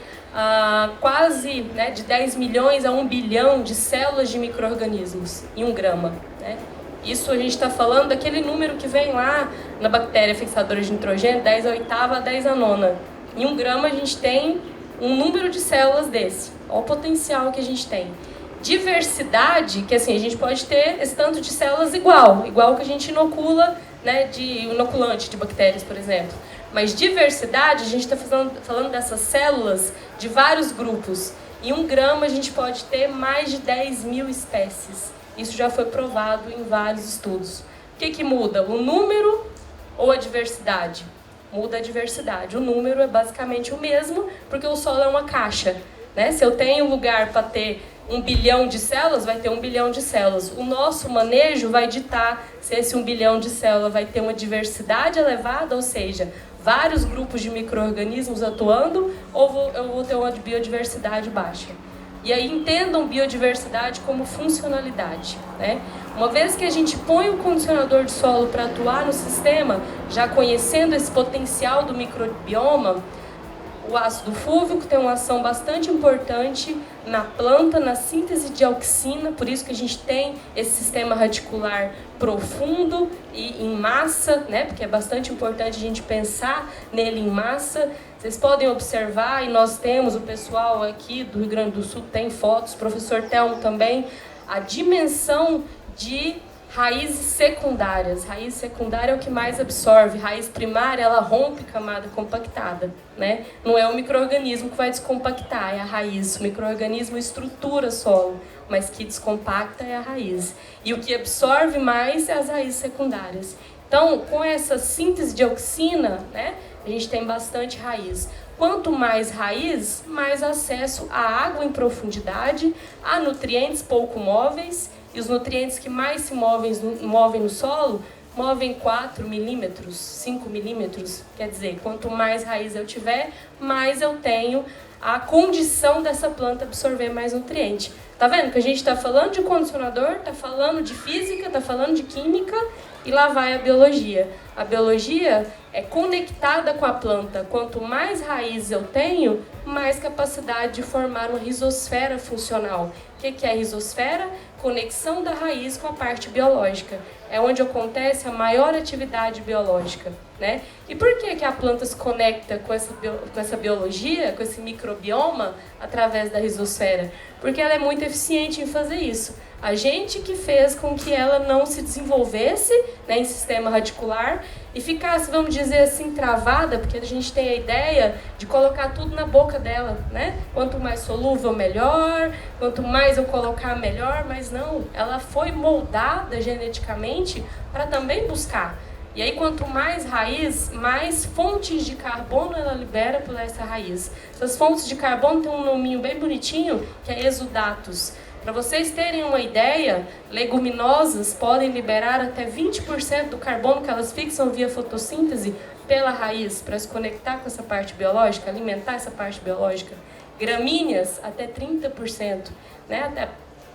quase, né, de 10 milhões a 1 bilhão de células de micro-organismos em 1 grama. Né? Isso a gente está falando daquele número que vem lá na bactéria fixadora de nitrogênio, 10 a 8ª a 10 a 9ª. Em 1 grama a gente tem um número de células desse. Olha o potencial que a gente tem. Diversidade, que assim, a gente pode ter esse tanto de células igual que a gente inocula, né, de inoculante de bactérias, por exemplo. Mas diversidade, a gente está falando dessas células de vários grupos. Em 1 grama a gente pode ter mais de 10 mil espécies. Isso já foi provado em vários estudos. O que muda? O número ou a diversidade? Muda a diversidade. O número é basicamente o mesmo, porque o solo é uma caixa. né? Se eu tenho lugar para ter 1 bilhão de células, vai ter 1 bilhão de células. O nosso manejo vai ditar se esse 1 bilhão de células vai ter uma diversidade elevada, ou seja, vários grupos de micro-organismos atuando, ou eu vou ter uma biodiversidade baixa. E aí entendam biodiversidade como funcionalidade, né? Uma vez que a gente põe o condicionador de solo para atuar no sistema, já conhecendo esse potencial do microbioma, o ácido fúvico tem uma ação bastante importante na planta, na síntese de auxina, por isso que a gente tem esse sistema radicular profundo e em massa, né? Porque é bastante importante a gente pensar nele em massa. Vocês podem observar, e nós temos, o pessoal aqui do Rio Grande do Sul tem fotos, o professor Telmo também, a dimensão de raízes secundárias. Raiz secundária é o que mais absorve. Raiz primária, ela rompe camada compactada, né? Não é o micro-organismo que vai descompactar, é a raiz. O micro-organismo estrutura solo, mas que descompacta é a raiz. E o que absorve mais é as raízes secundárias. Então, com essa síntese de auxina, né, a gente tem bastante raiz. Quanto mais raiz, mais acesso à água em profundidade, a nutrientes pouco móveis. E os nutrientes que mais se movem no solo, movem 4 milímetros, 5 milímetros. Quer dizer, quanto mais raiz eu tiver, mais eu tenho a condição dessa planta absorver mais nutriente. Tá vendo que a gente está falando de condicionador, está falando de física, está falando de química, e lá vai a biologia. A biologia é conectada com a planta. Quanto mais raiz eu tenho, mais capacidade de formar uma rizosfera funcional. O que é rizosfera? Conexão da raiz com a parte biológica. É onde acontece a maior atividade biológica, né? E por que a planta se conecta com essa biologia, com esse microbioma, através da rizosfera? Porque ela é muito eficiente em fazer isso. A gente que fez com que ela não se desenvolvesse, né, em sistema radicular e ficasse, vamos dizer assim, travada, porque a gente tem a ideia de colocar tudo na boca dela, né? Quanto mais solúvel, melhor, quanto mais eu colocar, melhor, mas não, ela foi moldada geneticamente para também buscar. E aí, quanto mais raiz, mais fontes de carbono ela libera por essa raiz. Essas fontes de carbono têm um nominho bem bonitinho, que é exudatos. Para vocês terem uma ideia, leguminosas podem liberar até 20% do carbono que elas fixam via fotossíntese pela raiz, para se conectar com essa parte biológica, alimentar essa parte biológica. Gramíneas, até 30%, né? Até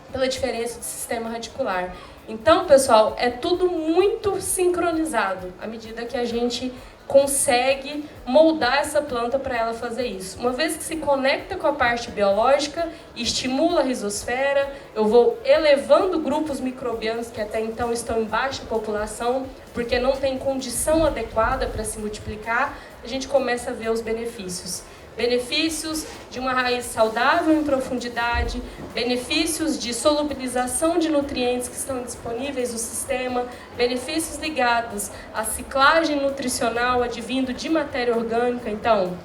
pela diferença do sistema radicular. Então, pessoal, é tudo muito sincronizado, à medida que a gente consegue moldar essa planta para ela fazer isso. Uma vez que se conecta com a parte biológica, estimula a rizosfera, eu vou elevando grupos microbianos que até então estão em baixa população, porque não tem condição adequada para se multiplicar, a gente começa a ver os benefícios. Benefícios de uma raiz saudável em profundidade, benefícios de solubilização de nutrientes que estão disponíveis no sistema, benefícios ligados à ciclagem nutricional advindo de matéria orgânica. Então,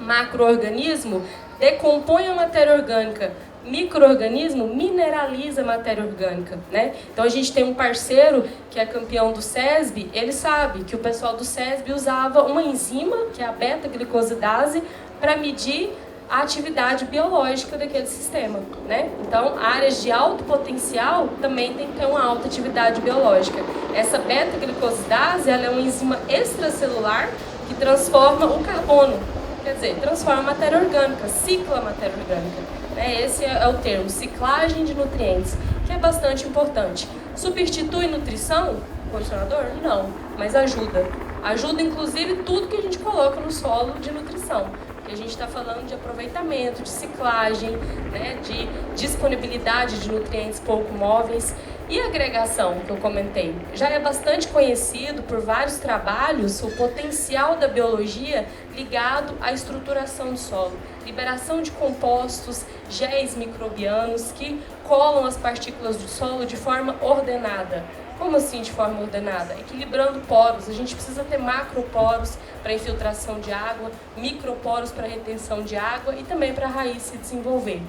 macro-organismo decompõe a matéria orgânica, micro-organismo mineraliza a matéria orgânica, né? Então a gente tem um parceiro que é campeão do SESB, ele sabe que o pessoal do SESB usava uma enzima, que é a beta-glicosidase, para medir a atividade biológica daquele sistema, né? Então, áreas de alto potencial também tem que ter uma alta atividade biológica. Essa beta-glicosidase, ela é uma enzima extracelular que transforma o carbono, quer dizer, transforma a matéria orgânica, cicla a matéria orgânica. Esse é o termo, ciclagem de nutrientes, que é bastante importante. Substitui nutrição? Condicionador? Não, mas ajuda. Ajuda, inclusive, tudo que a gente coloca no solo de nutrição. A gente está falando de aproveitamento, de ciclagem, né, de disponibilidade de nutrientes pouco móveis. E a agregação, que eu comentei, já é bastante conhecido por vários trabalhos o potencial da biologia ligado à estruturação do solo. Liberação de compostos, géis microbianos que colam as partículas do solo de forma ordenada. Como assim de forma ordenada? Equilibrando poros. A gente precisa ter macroporos para infiltração de água, microporos para retenção de água e também para a raiz se desenvolver.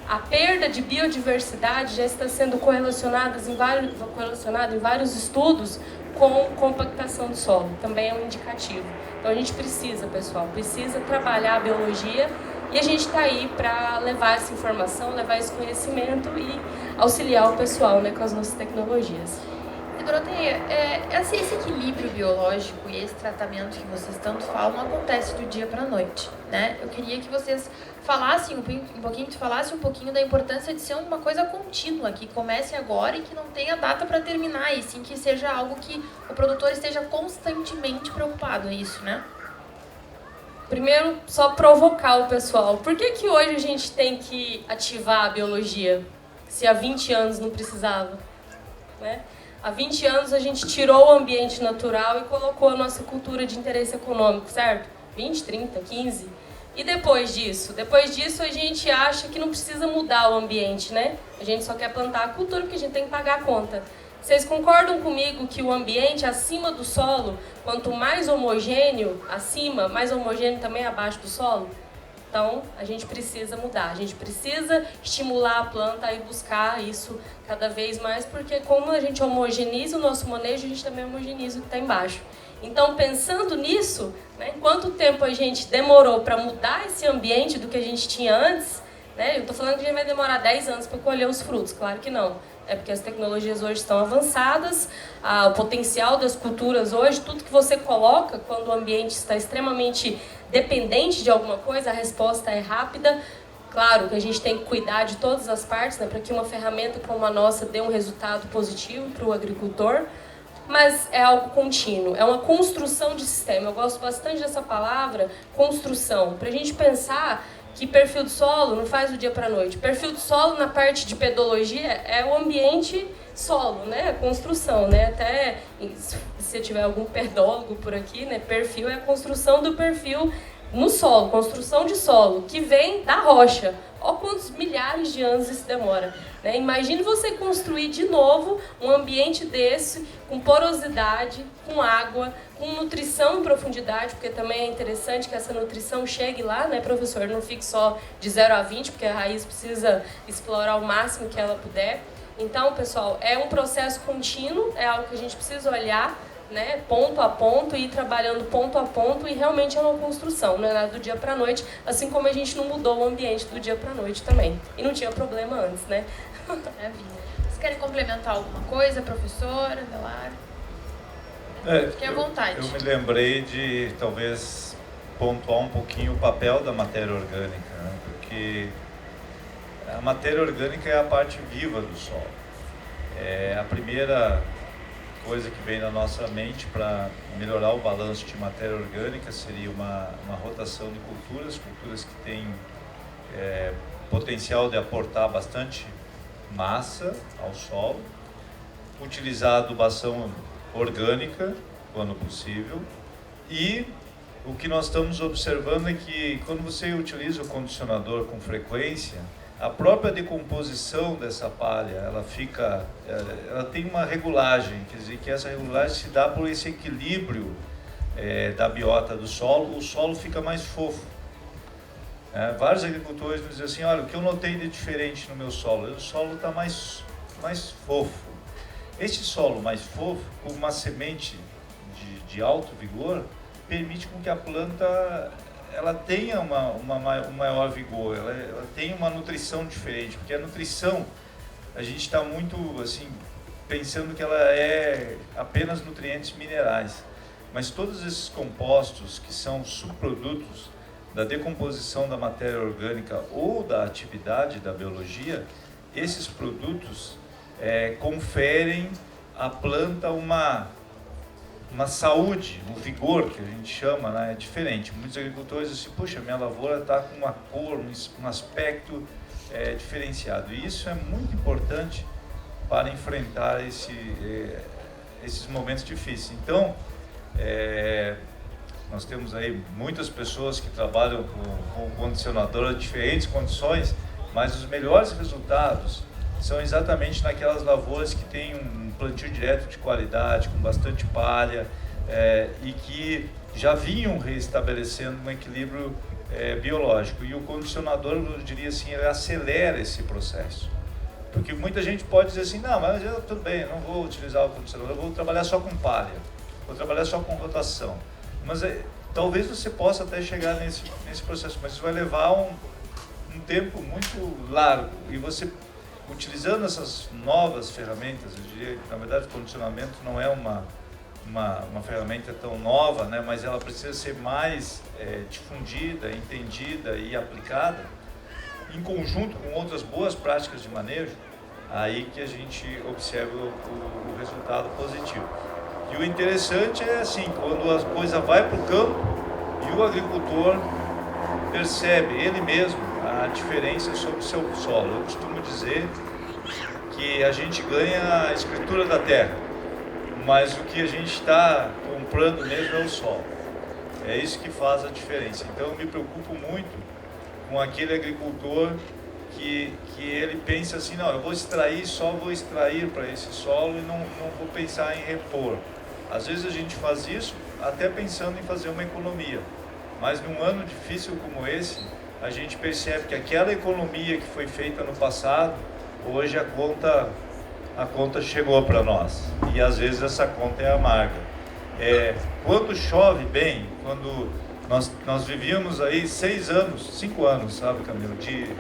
A perda de biodiversidade já está sendo correlacionada em vários estudos com compactação do solo. Também é um indicativo. Então a gente precisa, pessoal, precisa trabalhar a biologia E a gente está aí para levar essa informação, levar esse conhecimento e auxiliar o pessoal, né, com as nossas tecnologias. E, Doroteia, esse equilíbrio biológico e esse tratamento que vocês tanto falam não acontece do dia para a noite, né? Eu queria que vocês falassem um pouquinho da importância de ser uma coisa contínua, que comece agora e que não tenha data para terminar, e sim que seja algo que o produtor esteja constantemente preocupado, é isso, né? Primeiro, só provocar o pessoal. Por que que hoje a gente tem que ativar a biologia, se há 20 anos não precisava, né? Há 20 anos a gente tirou o ambiente natural e colocou a nossa cultura de interesse econômico, certo? 20, 30, 15. E depois disso? Depois disso a gente acha que não precisa mudar o ambiente, né? A gente só quer plantar a cultura porque a gente tem que pagar a conta. Vocês concordam comigo que o ambiente acima do solo, quanto mais homogêneo acima, mais homogêneo também abaixo do solo? Então, a gente precisa mudar, a gente precisa estimular a planta e buscar isso cada vez mais, porque como a gente homogeneiza o nosso manejo, a gente também homogeneiza o que está embaixo. Então, pensando nisso, né, quanto tempo a gente demorou para mudar esse ambiente do que a gente tinha antes, né? Eu estou falando que a gente vai demorar 10 anos para colher os frutos, claro que não. É porque as tecnologias hoje estão avançadas, o potencial das culturas hoje, tudo que você coloca quando o ambiente está extremamente dependente de alguma coisa, a resposta é rápida. Claro que a gente tem que cuidar de todas as partes, né, para que uma ferramenta como a nossa dê um resultado positivo para o agricultor, mas é algo contínuo, é uma construção de sistema. Eu gosto bastante dessa palavra, construção, para a gente pensar que perfil do solo não faz do dia para a noite. Perfil do solo na parte de pedologia é o ambiente solo, né? A construção, né? Até se tiver algum pedólogo por aqui, né? Perfil é a construção do perfil no solo, construção de solo, que vem da rocha. Olha quantos milhares de anos isso demora, né? Imagine você construir de novo um ambiente desse, com porosidade, com água, com nutrição em profundidade, porque também é interessante que essa nutrição chegue lá, né, professor? Não fique só de 0 a 20, porque a raiz precisa explorar o máximo que ela puder. Então, pessoal, é um processo contínuo, é algo que a gente precisa olhar, né, ponto a ponto, e ir trabalhando ponto a ponto, e realmente é uma construção, não é nada do dia para a noite, assim como a gente não mudou o ambiente do dia para a noite também. E não tinha problema antes, né? Vocês querem complementar alguma coisa, professora, Adelar? Fiquem à vontade. Eu me lembrei de, talvez, pontuar um pouquinho o papel da matéria orgânica, né? Porque a matéria orgânica é a parte viva do solo. É a primeira coisa que vem na nossa mente para melhorar o balanço de matéria orgânica seria uma rotação de culturas que têm potencial de aportar bastante massa ao solo, utilizar a adubação orgânica quando possível, e o que nós estamos observando é que quando você utiliza o condicionador com frequência, a própria decomposição dessa palha, ela tem uma regulagem, quer dizer que essa regulagem se dá por esse equilíbrio da biota do solo, o solo fica mais fofo. Vários agricultores me dizem assim, olha, o que eu notei de diferente no meu solo? O solo está mais fofo. Este solo mais fofo, com uma semente de alto vigor, permite com que a planta ela tenha um maior vigor, ela tem uma nutrição diferente, porque a nutrição, a gente está muito assim, pensando que ela é apenas nutrientes minerais, mas todos esses compostos que são subprodutos da decomposição da matéria orgânica ou da atividade da biologia, esses produtos conferem à planta uma saúde, um vigor, que a gente chama, né, é diferente. Muitos agricultores dizem, puxa, minha lavoura está com uma cor, um aspecto diferenciado. E isso é muito importante para enfrentar esses momentos difíceis. Então, nós temos aí muitas pessoas que trabalham com condicionador em diferentes condições, mas os melhores resultados são exatamente naquelas lavouras que têm um plantio direto de qualidade, com bastante palha, e que já vinham reestabelecendo um equilíbrio biológico. E o condicionador, eu diria assim, ele acelera esse processo. Porque muita gente pode dizer assim, não, mas tudo bem, eu não vou utilizar o condicionador, eu vou trabalhar só com palha, vou trabalhar só com rotação. Mas talvez você possa até chegar nesse processo, mas isso vai levar um tempo muito largo. E você, utilizando essas novas ferramentas, eu diria que, na verdade, o condicionamento não é uma ferramenta tão nova, né, mas ela precisa ser mais difundida, entendida e aplicada, em conjunto com outras boas práticas de manejo, aí que a gente observa o resultado positivo. E o interessante é assim, quando a coisa vai para o campo e o agricultor percebe ele mesmo a diferença sobre o seu solo. Eu costumo dizer que a gente ganha a escritura da terra, mas o que a gente está comprando mesmo é o solo. É isso que faz a diferença. Então eu me preocupo muito com aquele agricultor que ele pensa assim, não, eu vou extrair, só vou extrair para esse solo e não vou pensar em repor. Às vezes a gente faz isso até pensando em fazer uma economia, mas num ano difícil como esse, a gente percebe que aquela economia que foi feita no passado, hoje a conta chegou para nós, e às vezes essa conta é amarga. Quando chove bem, quando nós vivíamos aí 5 anos, sabe, Camilo, de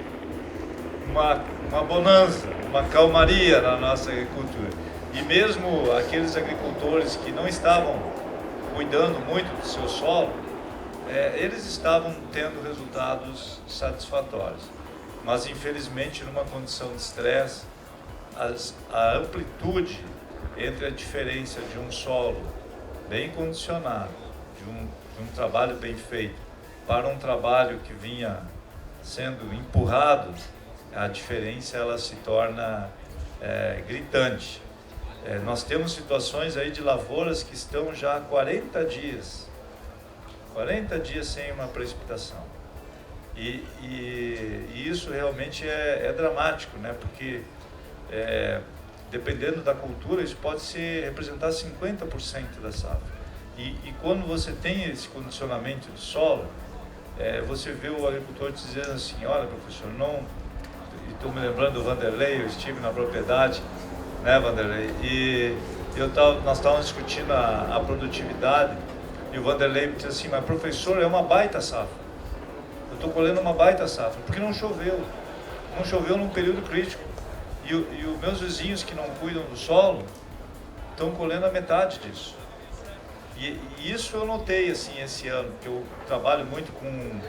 uma bonança, uma calmaria na nossa agricultura. E mesmo aqueles agricultores que não estavam cuidando muito do seu solo, eles estavam tendo resultados satisfatórios. Mas infelizmente, numa condição de estresse, a amplitude entre a diferença de um solo bem condicionado, de um trabalho bem feito, para um trabalho que vinha sendo empurrado, a diferença ela se torna gritante. Nós temos situações aí de lavouras que estão já há 40 dias sem uma precipitação. E isso realmente é dramático, né? Porque dependendo da cultura, isso pode representar 50% da safra. E quando você tem esse condicionamento de solo, você vê o agricultor dizendo assim, olha, professor, estou me lembrando do Vanderlei, eu estive na propriedade, né, Vanderlei? E nós estávamos discutindo a produtividade, e o Vanderlei me disse assim, mas professor, é uma baita safra. Eu estou colhendo uma baita safra, porque não choveu. Não choveu num período crítico. E os meus vizinhos que não cuidam do solo estão colhendo a metade disso. E isso eu notei assim esse ano, porque eu trabalho muito com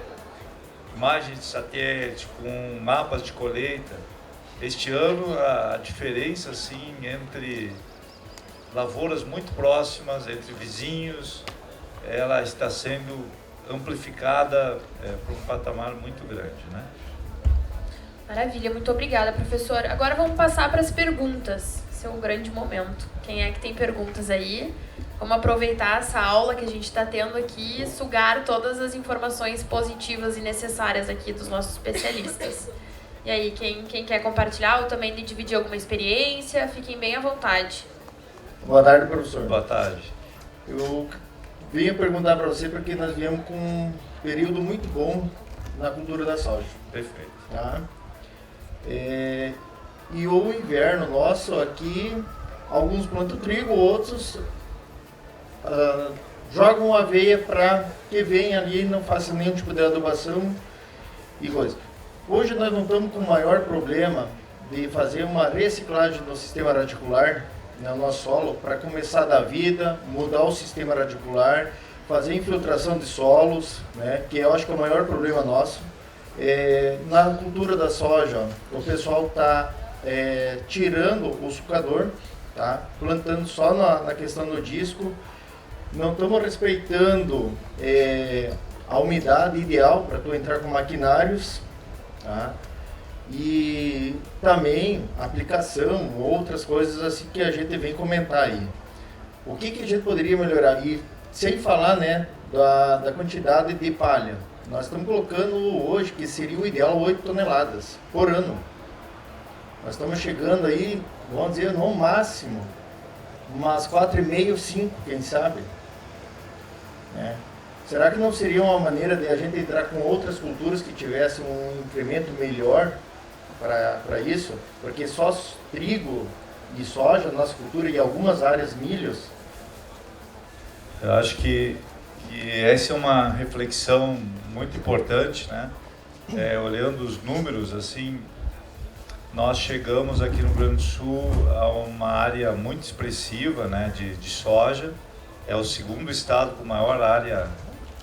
imagens de satélite, com mapas de colheita. Este ano a diferença assim entre lavouras muito próximas, entre vizinhos, ela está sendo amplificada para um patamar muito grande, né? Maravilha, muito obrigada, professor. Agora vamos passar para as perguntas. Esse é o grande momento. Quem é que tem perguntas aí? Vamos aproveitar essa aula que a gente está tendo aqui e sugar todas as informações positivas e necessárias aqui dos nossos especialistas. E aí, quem quer compartilhar ou também dividir alguma experiência, fiquem bem à vontade. Boa tarde, professor. Boa tarde. Eu vinha perguntar para você porque nós viemos com um período muito bom na cultura da soja. Perfeito. Tá? E o inverno nosso aqui, alguns plantam trigo, outros jogam aveia para que venha ali e não faça nenhum tipo de adubação e coisa. Hoje nós não estamos com o maior problema de fazer uma reciclagem do sistema radicular no nosso solo para começar a dar vida, mudar o sistema radicular, fazer infiltração de solos, né, que eu acho que é o maior problema nosso. Na cultura da soja, o pessoal está tirando o sucador, tá? Plantando só na questão do disco. Não estamos respeitando a umidade ideal para tu entrar com maquinários, tá? E também aplicação, outras coisas assim que a gente vem comentar aí. O que a gente poderia melhorar? E sem falar, né, da quantidade de palha. Nós estamos colocando hoje, que seria o ideal, 8 toneladas por ano. Nós estamos chegando aí, vamos dizer, no máximo, umas 4,5, 5, quem sabe. Será que não seria uma maneira de a gente entrar com outras culturas que tivessem um incremento melhor para isso? Porque só trigo e soja, nossa cultura, e algumas áreas milhos. Eu acho que que essa é uma reflexão muito importante, né? Olhando os números, assim, nós chegamos aqui no Rio Grande do Sul a uma área muito expressiva, né, de soja. É o segundo estado com maior área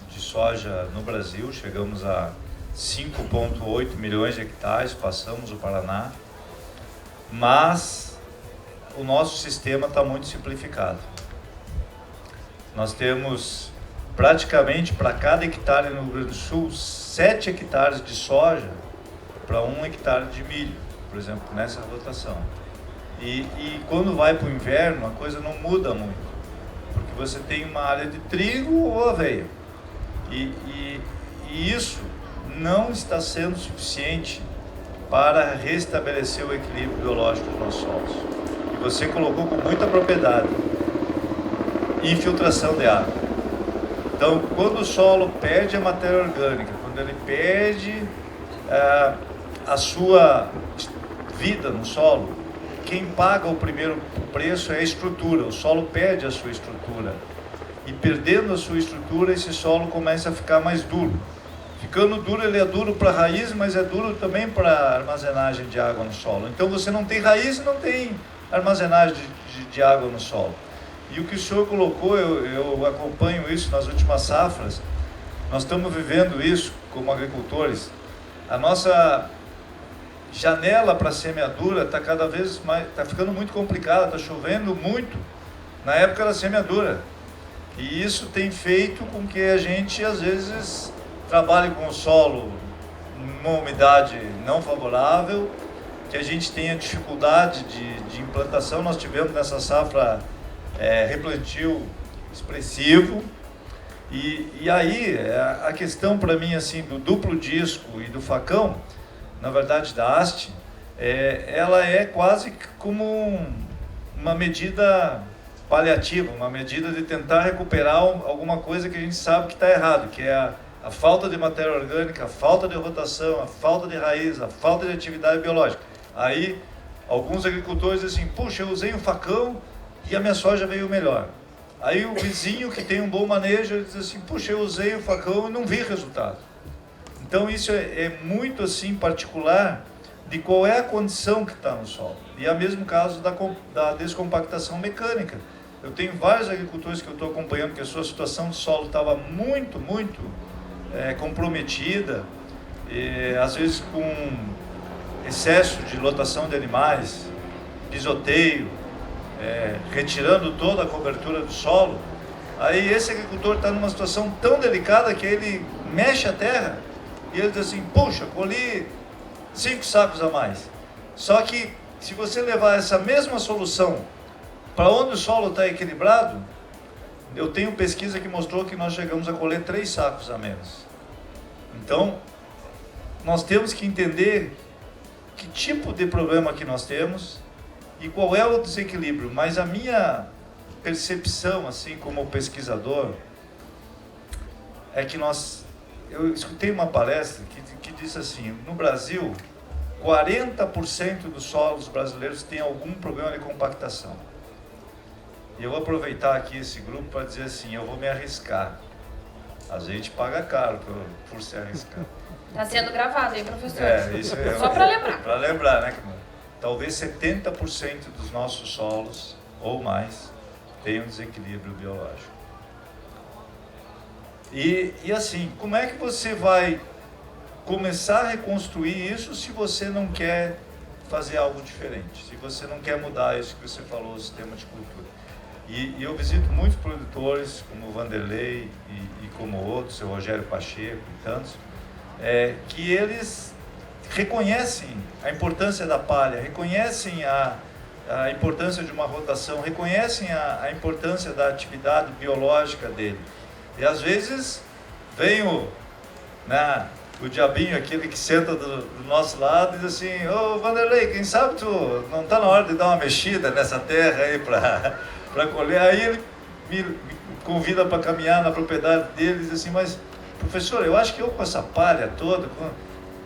de soja no Brasil. Chegamos a 5,8 milhões de hectares, passamos o Paraná. Mas o nosso sistema está muito simplificado. Nós temos praticamente para cada hectare no Rio Grande do Sul 7 hectares de soja para 1 hectare de milho, por exemplo, nessa rotação. E quando vai para o inverno, a coisa não muda muito, porque você tem uma área de trigo ou aveia. E isso não está sendo suficiente para restabelecer o equilíbrio biológico dos nossos solos. E você colocou com muita propriedade: infiltração de água. Então, quando o solo perde a matéria orgânica, quando ele perde a sua vida no solo, quem paga o primeiro preço é a estrutura. O solo perde a sua estrutura. E perdendo a sua estrutura, esse solo começa a ficar mais duro. Ficando duro, ele é duro para a raiz, mas é duro também para armazenagem de água no solo. Então você não tem raiz e não tem armazenagem de água no solo. E o que o senhor colocou, eu acompanho isso nas últimas safras. Nós estamos vivendo isso como agricultores. A nossa janela para semeadura está cada vez mais, está ficando muito complicada, está chovendo muito na época da semeadura. E isso tem feito com que a gente, às vezes, trabalhe com o solo numa umidade não favorável, que a gente tenha dificuldade de implantação. Nós tivemos nessa safra replantio expressivo. E aí, a questão para mim, assim, do duplo disco e do facão, na verdade da haste, ela é quase como uma medida paliativa, uma medida de tentar recuperar alguma coisa que a gente sabe que está errado, que é a falta de matéria orgânica, a falta de rotação, a falta de raiz, a falta de atividade biológica. Aí, alguns agricultores dizem assim: puxa, eu usei um facão e a minha soja veio melhor. Aí o vizinho que tem um bom manejo, ele diz assim: puxa, eu usei o facão e não vi resultado. Então isso é muito assim particular de qual é a condição que está no solo. E é o mesmo caso da descompactação mecânica. Eu tenho vários agricultores que eu estou acompanhando que a sua situação de solo estava muito comprometida, às vezes com excesso de lotação de animais, pisoteio, retirando toda a cobertura do solo. Aí esse agricultor está numa situação tão delicada que ele mexe a terra e ele diz assim: puxa, colhi 5 sacos a mais. Só que se você levar essa mesma solução para onde o solo está equilibrado, eu tenho pesquisa que mostrou que nós chegamos a colher 3 sacos a menos. Então, nós temos que entender que tipo de problema que nós temos e qual é o desequilíbrio. Mas a minha percepção, assim como pesquisador, é que eu escutei uma palestra que disse assim: no Brasil, 40% dos solos brasileiros têm algum problema de compactação. E eu vou aproveitar aqui esse grupo para dizer assim: eu vou me arriscar. A gente paga caro por se arriscar. Está sendo gravado, hein, professor? Isso só para lembrar. Para lembrar, né? Talvez 70% dos nossos solos, ou mais, tenham desequilíbrio biológico. E assim, como é que você vai começar a reconstruir isso se você não quer fazer algo diferente? Se você não quer mudar isso que você falou, o sistema de cultura? E eu visito muitos produtores, como o Vanderlei e como outros, o Rogério Pacheco e tantos, que eles reconhecem a importância da palha, reconhecem a importância de uma rotação, reconhecem a importância da atividade biológica dele. E às vezes vem o diabinho, aquele que senta do nosso lado, e diz assim: ô Vanderlei, quem sabe tu não está na hora de dar uma mexida nessa terra aí para colher? Aí ele me convida para caminhar na propriedade dele e diz assim: mas professor, eu acho que eu com essa palha toda,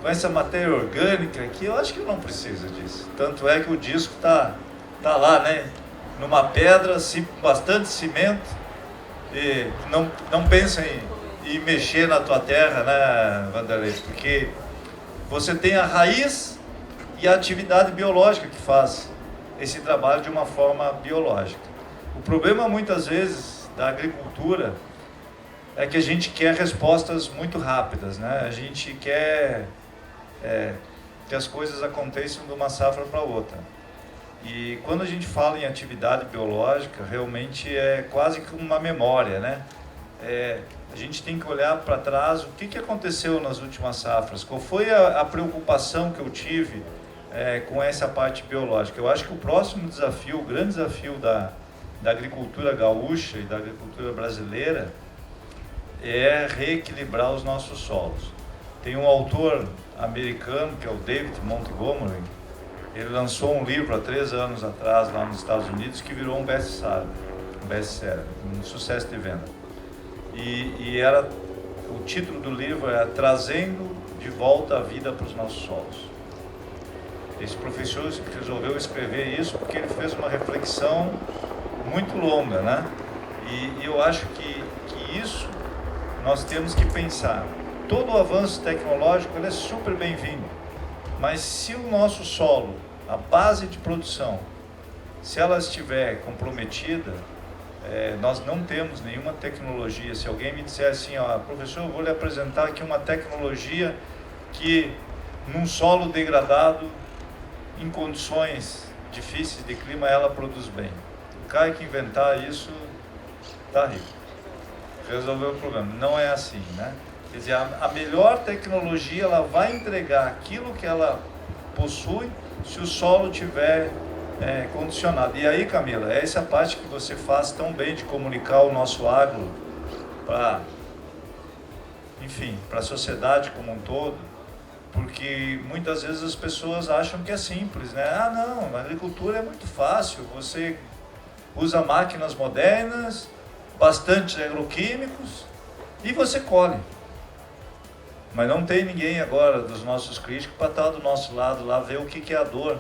com essa matéria orgânica aqui, eu acho que eu não preciso disso. Tanto é que o disco tá lá, né, numa pedra, bastante cimento, E não pensa em mexer na tua terra, né, Vanderlei? Porque você tem a raiz e a atividade biológica que faz esse trabalho de uma forma biológica. O problema, muitas vezes, da agricultura é que a gente quer respostas muito rápidas, né? A gente quer que as coisas aconteçam de uma safra para outra. E quando a gente fala em atividade biológica, realmente é quase que uma memória, né? A gente tem que olhar para trás o que aconteceu nas últimas safras, qual foi a preocupação que eu tive com essa parte biológica. Eu acho que o próximo desafio, o grande desafio da agricultura gaúcha e da agricultura brasileira é reequilibrar os nossos solos. Tem um autor americano, que é o David Montgomery, ele lançou um livro há 3 anos atrás, lá nos Estados Unidos, que virou um best-seller, um sucesso de venda. E o título do livro é Trazendo de Volta a Vida para os Nossos Solos. Esse professor resolveu escrever isso porque ele fez uma reflexão muito longa, né? E eu acho que isso nós temos que pensar. Todo o avanço tecnológico ele é super bem-vindo, mas se o nosso solo, a base de produção, se ela estiver comprometida, nós não temos nenhuma tecnologia. Se alguém me disser assim, ó, professor, eu vou lhe apresentar aqui uma tecnologia que num solo degradado, em condições difíceis de clima, ela produz bem. O cara que inventar isso está rico, resolveu o problema. Não é assim, né? Quer dizer, a melhor tecnologia ela vai entregar aquilo que ela possui se o solo tiver condicionado. E aí, Camila, essa parte que você faz tão bem de comunicar o nosso agro para, enfim, para a sociedade como um todo, porque muitas vezes as pessoas acham que é simples, né? Ah, não, a agricultura é muito fácil, você usa máquinas modernas, bastante agroquímicos e você colhe. Mas não tem ninguém agora dos nossos críticos para estar do nosso lado lá, ver o que é a dor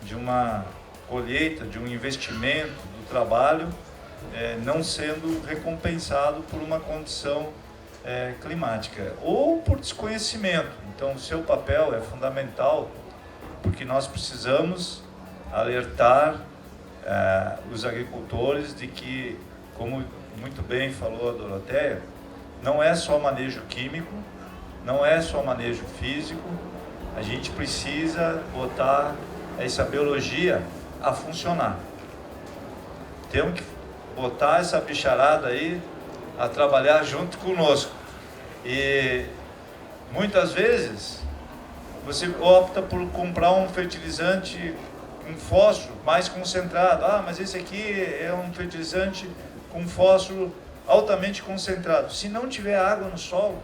de uma colheita, de um investimento, do trabalho, não sendo recompensado por uma condição climática ou por desconhecimento. Então, o seu papel é fundamental, porque nós precisamos alertar os agricultores de que, como muito bem falou a Doroteia, não é só manejo químico, não é só manejo físico, a gente precisa botar essa biologia a funcionar. Temos que botar essa bicharada aí a trabalhar junto conosco. E muitas vezes você opta por comprar um fertilizante, um fósforo mais concentrado. Ah, mas esse aqui é um fertilizante com fósforo altamente concentrado. Se não tiver água no solo,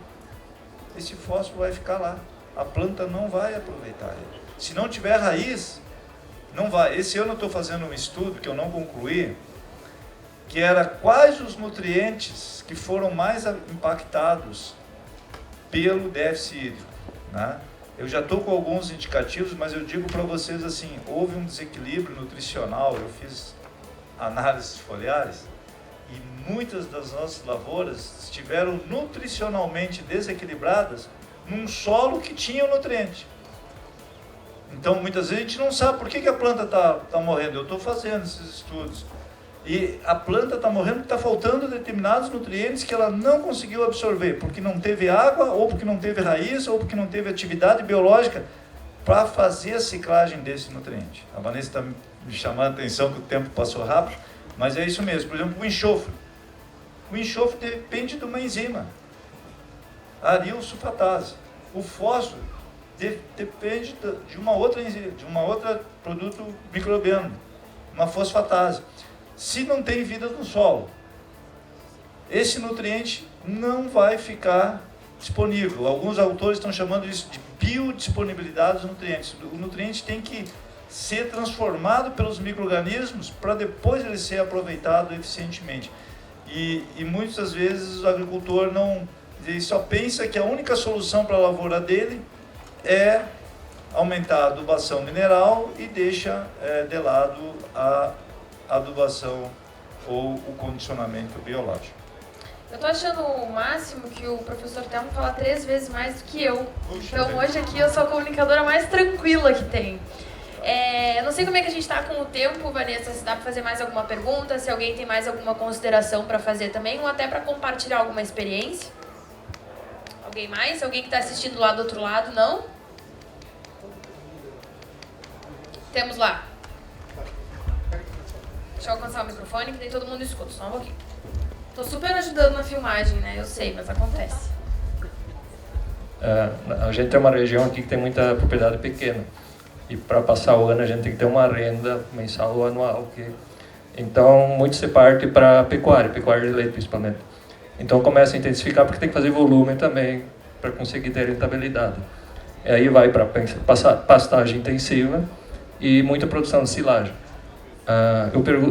esse fósforo vai ficar lá. A planta não vai aproveitar ele. Se não tiver raiz, não vai. Esse ano eu estou fazendo um estudo que eu não concluí, que era quais os nutrientes que foram mais impactados pelo déficit hídrico, né? Eu já estou com alguns indicativos, mas eu digo para vocês assim, houve um desequilíbrio nutricional, eu fiz análises foliares, e muitas das nossas lavouras estiveram nutricionalmente desequilibradas num solo que tinha o nutriente. Então, muitas vezes a gente não sabe por que a planta está morrendo. Eu estou fazendo esses estudos. E a planta está morrendo porque está faltando determinados nutrientes que ela não conseguiu absorver, porque não teve água, ou porque não teve raiz, ou porque não teve atividade biológica para fazer a ciclagem desse nutriente. A Vanessa está me chamando a atenção que o tempo passou rápido, mas é isso mesmo. Por exemplo, o enxofre. O enxofre depende de uma enzima, aril sulfatase. O fósforo depende de uma outra enzima, de uma outra produto microbiano, uma fosfatase. Se não tem vida no solo, esse nutriente não vai ficar disponível. Alguns autores estão chamando isso de biodisponibilidade dos nutrientes. O nutriente tem que ser transformado pelos micro-organismos para depois ele ser aproveitado eficientemente. E muitas vezes o agricultor ele só pensa que a única solução para a lavoura dele é aumentar a adubação mineral e deixa de lado a adubação ou o condicionamento biológico. Eu tô achando o máximo que o professor Telmo fala 3 vezes mais do que eu. Então hoje aqui eu sou a comunicadora mais tranquila que tem. Eu não sei como é que a gente tá com o tempo, Vanessa, se dá pra fazer mais alguma pergunta, se alguém tem mais alguma consideração pra fazer também, ou até pra compartilhar alguma experiência. Alguém mais? Alguém que tá assistindo lá do outro lado, não? Temos lá. Deixa eu alcançar o microfone, que daí todo mundo escuta, só um pouquinho. Tô super ajudando na filmagem, né? Eu sei, mas acontece. A gente tem uma região aqui que tem muita propriedade pequena. E para passar o ano a gente tem que ter uma renda mensal ou anual. Então, muito se parte para pecuária de leite principalmente. Então começa a intensificar porque tem que fazer volume também para conseguir ter rentabilidade. E aí vai para pastagem intensiva e muita produção de silagem.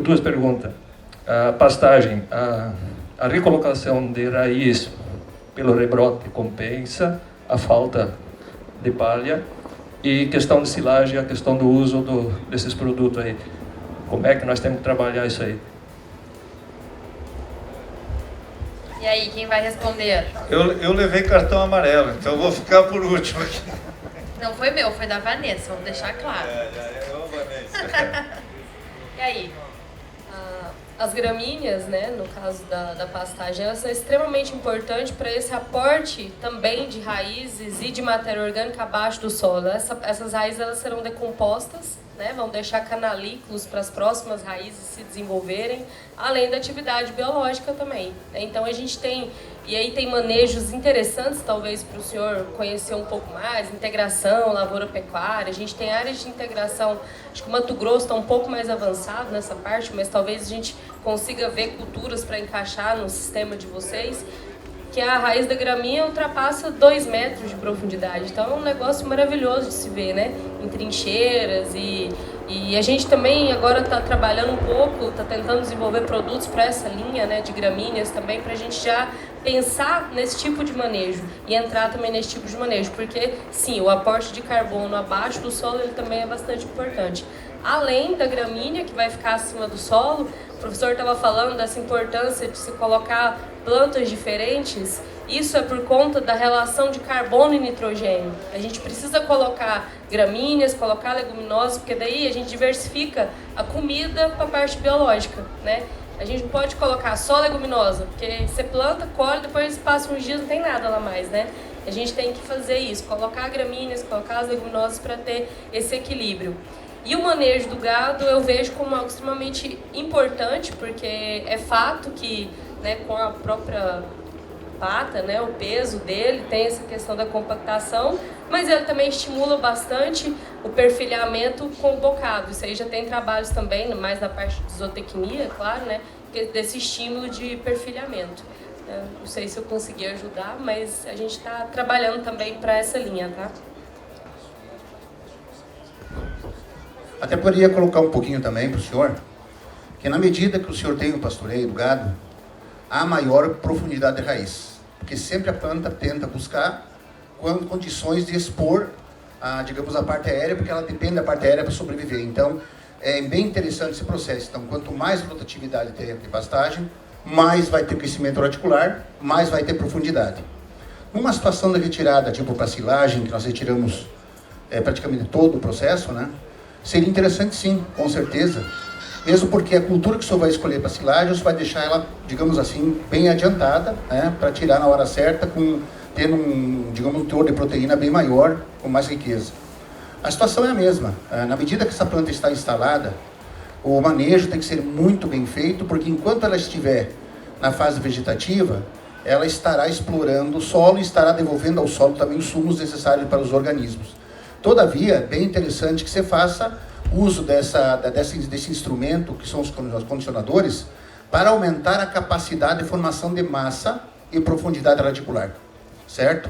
Duas perguntas. A pastagem, a recolocação de raiz pelo rebrote compensa a falta de palha, e questão de silagem, a questão do uso desses produtos aí. Como é que nós temos que trabalhar isso aí? E aí, quem vai responder? Eu levei cartão amarelo, então eu vou ficar por último aqui. Não foi meu, foi da Vanessa, vamos deixar claro. Vanessa. E aí? As gramíneas, né, no caso da pastagem, elas são extremamente importantes para esse aporte também de raízes e de matéria orgânica abaixo do solo. Essas raízes elas serão decompostas, né, vão deixar canalículos para as próximas raízes se desenvolverem, além da atividade biológica também. Então a gente tem, e aí tem manejos interessantes talvez para o senhor conhecer um pouco mais, integração, lavoura-pecuária. A gente tem áreas de integração, acho que o Mato Grosso está um pouco mais avançado nessa parte, mas talvez a gente consiga ver culturas para encaixar no sistema de vocês, que a raiz da graminha ultrapassa 2 metros de profundidade. Então é um negócio maravilhoso de se ver, né? Em trincheiras e a gente também agora está trabalhando um pouco, está tentando desenvolver produtos para essa linha, né, de gramíneas também, para a gente já pensar nesse tipo de manejo e entrar também nesse tipo de manejo, porque sim, o aporte de carbono abaixo do solo ele também é bastante importante. Além da gramínea, que vai ficar acima do solo, o professor estava falando dessa importância de se colocar plantas diferentes. Isso é por conta da relação de carbono e nitrogênio. A gente precisa colocar gramíneas, colocar leguminosas, porque daí a gente diversifica a comida para a parte biológica, né? A gente não pode colocar só leguminosa, porque você planta, colhe, depois passa uns dias não tem nada lá mais, né? A gente tem que fazer isso, colocar gramíneas, colocar as leguminosas para ter esse equilíbrio. E o manejo do gado eu vejo como algo extremamente importante, porque é fato que, né, com a própria pata, né, o peso dele, tem essa questão da compactação, mas ele também estimula bastante o perfilhamento com o bocado. Isso aí já tem trabalhos também, mais na parte de zootecnia, claro, né, desse estímulo de perfilhamento. Não sei se eu consegui ajudar, mas a gente está trabalhando também para essa linha, tá? Até poderia colocar um pouquinho também para o senhor, que na medida que o senhor tem o pastoreio do gado, há maior profundidade de raiz, porque sempre a planta tenta buscar condições de expor, digamos, a parte aérea, porque ela depende da parte aérea para sobreviver. Então, é bem interessante esse processo. Então, quanto mais rotatividade tem de pastagem, mais vai ter crescimento radicular, mais vai ter profundidade. Numa situação de retirada, tipo para silagem, que nós retiramos praticamente todo o processo, né? Seria interessante sim, com certeza. Mesmo porque a cultura que o senhor vai escolher para silagem, o senhor vai deixar ela, digamos assim, bem adiantada, né? Para tirar na hora certa, tendo um teor de proteína bem maior, com mais riqueza. A situação é a mesma. Na medida que essa planta está instalada, o manejo tem que ser muito bem feito, porque enquanto ela estiver na fase vegetativa, ela estará explorando o solo e estará devolvendo ao solo também os sumos necessários para os organismos. Todavia, é bem interessante que você faça uso desse instrumento, que são os condicionadores, para aumentar a capacidade de formação de massa e profundidade radicular, certo?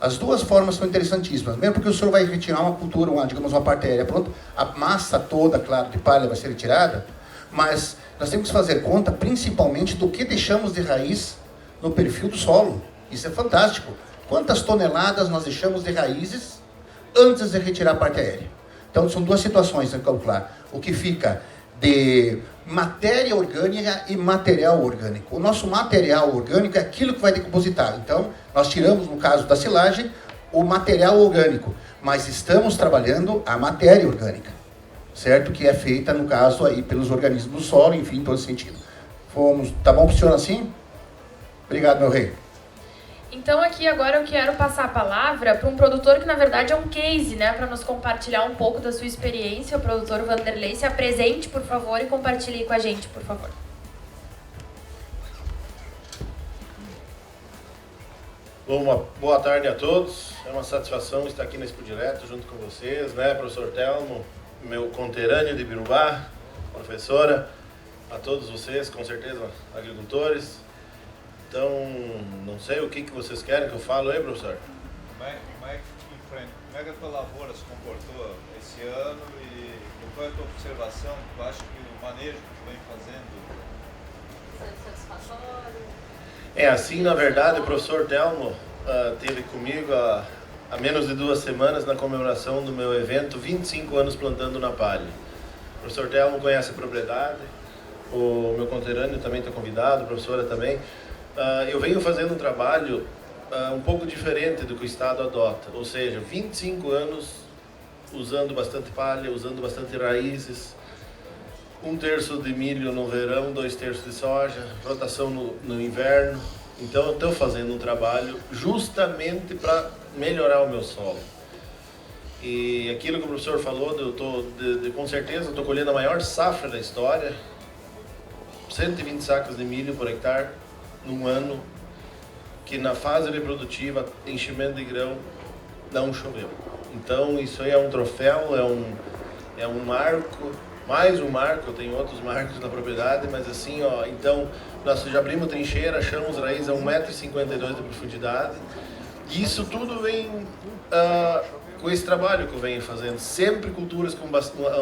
As duas formas são interessantíssimas, mesmo porque o senhor vai retirar uma cultura, uma parte aérea, pronto, a massa toda, claro, de palha vai ser retirada, mas nós temos que fazer conta, principalmente, do que deixamos de raiz no perfil do solo. Isso é fantástico. Quantas toneladas nós deixamos de raízes antes de retirar a parte aérea? Então, são duas situações a calcular. O que fica de matéria orgânica e material orgânico. O nosso material orgânico é aquilo que vai decompositar. Então, nós tiramos, no caso da silagem, o material orgânico, mas estamos trabalhando a matéria orgânica, certo? Que é feita, no caso, aí pelos organismos do solo, enfim, em todo sentido. Tá bom para o senhor assim? Obrigado, meu rei. Então aqui agora eu quero passar a palavra para um produtor que na verdade é um case, né, para nos compartilhar um pouco da sua experiência. O produtor Vanderlei, se apresente, por favor, e compartilhe com a gente, por favor. Bom, boa tarde a todos. É uma satisfação estar aqui na Expo Direto junto com vocês, né, professor Telmo, meu conterrâneo de Birubá, professora, a todos vocês, com certeza, agricultores. Então, não sei o que vocês querem que eu fale aí, professor? Como é que a tua lavoura se comportou esse ano e qual é a tua observação? Tu acha que o manejo que tu vem fazendo satisfatório? É assim, na verdade, o professor Telmo esteve comigo há menos de 2 semanas na comemoração do meu evento 25 anos plantando na palha. O professor Telmo conhece a propriedade, o meu conterrâneo também está convidado, a professora também. Eu venho fazendo um trabalho um pouco diferente do que o Estado adota, ou seja, 25 anos usando bastante palha, usando bastante raízes, 1/3 de milho no verão, 2/3 de soja, rotação no inverno. Então eu estou fazendo um trabalho justamente para melhorar o meu solo. E aquilo que o professor falou, com certeza estou colhendo a maior safra da história, 120 sacas de milho por hectare, num ano que na fase reprodutiva, enchimento de grão, não choveu. Então isso aí é um troféu, é um marco, mais um marco, eu tenho outros marcos na propriedade, mas assim, ó, então nós já abrimos trincheira, achamos raízes a 1,52 m de profundidade, e isso tudo vem com esse trabalho que eu venho fazendo, sempre culturas com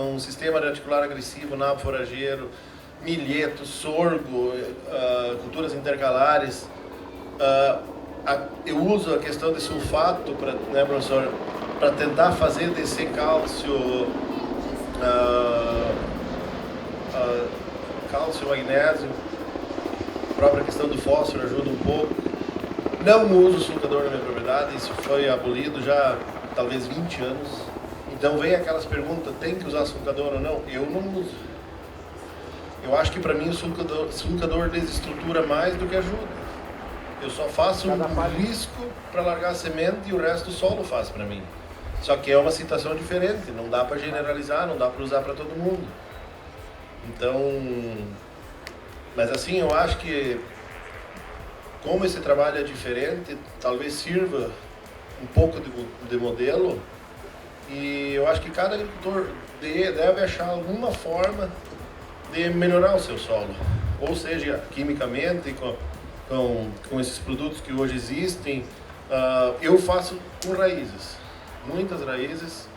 um sistema radicular agressivo, nabo forageiro, milheto, sorgo, culturas intercalares. Eu uso a questão de sulfato, né, professor, para tentar fazer descer cálcio, cálcio, magnésio. A própria questão do fósforo ajuda um pouco. Não uso sulcador na minha propriedade, isso foi abolido já talvez 20 anos. Então vem aquelas perguntas, tem que usar sulcador ou não? Eu não uso. Eu acho que para mim o sulcador desestrutura mais do que ajuda. Eu só faço um risco para largar a semente e o resto do solo faz para mim. Só que é uma situação diferente, não dá para generalizar, não dá para usar para todo mundo. Então, mas assim, eu acho que como esse trabalho é diferente, talvez sirva um pouco de modelo, e eu acho que cada agricultor deve achar alguma forma de melhorar o seu solo, ou seja, quimicamente, com esses produtos que hoje existem. Eu faço com raízes, muitas raízes,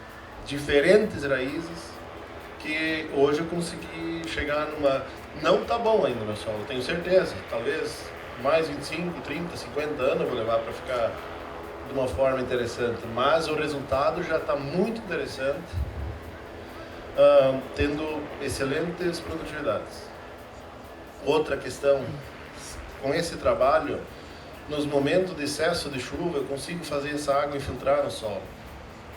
diferentes raízes, que hoje eu consegui chegar numa... Não tá bom ainda o meu solo, tenho certeza, talvez mais 25, 30, 50 anos eu vou levar para ficar de uma forma interessante, mas o resultado já está muito interessante, tendo excelentes produtividades. Outra questão, com esse trabalho, nos momentos de excesso de chuva, eu consigo fazer essa água infiltrar no solo.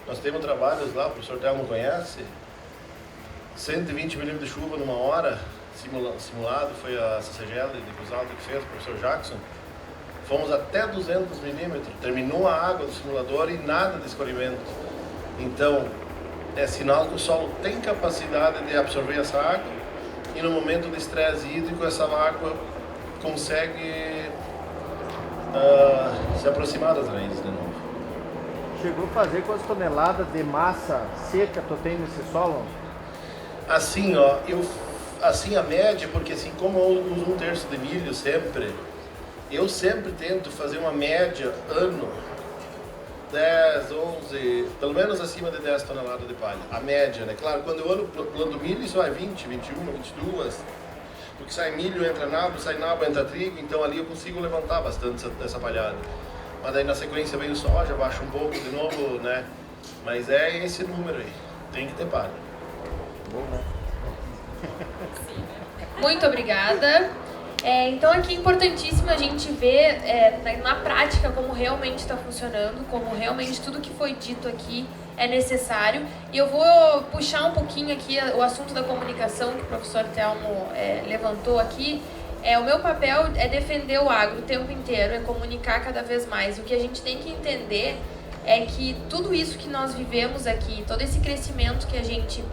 Nós temos trabalhos lá, o professor Telmo conhece, 120 milímetros de chuva numa hora, simulado, foi a CCGL de Cruz Alta que fez, o professor Jackson. Fomos até 200 milímetros, terminou a água do simulador e nada de escorrimento. Então, é sinal que o solo tem capacidade de absorver essa água, e no momento de estresse hídrico essa água consegue se aproximar das raízes de novo. Chegou a fazer quantas toneladas de massa seca tu tem nesse solo? Assim, ó, assim a média, porque assim como eu uso 1/3 de milho sempre, eu sempre tento fazer uma média ano 10, 11, pelo menos acima de 10 toneladas de palha. A média, né? Claro, quando eu planto milho, isso vai 20, 21, 22. Porque sai milho, entra nabo, sai nabo, entra trigo, então ali eu consigo levantar bastante essa palhada. Mas daí na sequência vem o soja, baixa um pouco de novo, né? Mas é esse número aí, tem que ter palha. Bom, né? Muito obrigada. Então aqui é importantíssimo a gente ver na prática como realmente está funcionando, como realmente tudo que foi dito aqui é necessário. E eu vou puxar um pouquinho aqui o assunto da comunicação que o professor Telmo levantou aqui. O meu papel é defender o agro o tempo inteiro, é comunicar cada vez mais. O que a gente tem que entender é que tudo isso que nós vivemos aqui, todo esse crescimento que a gente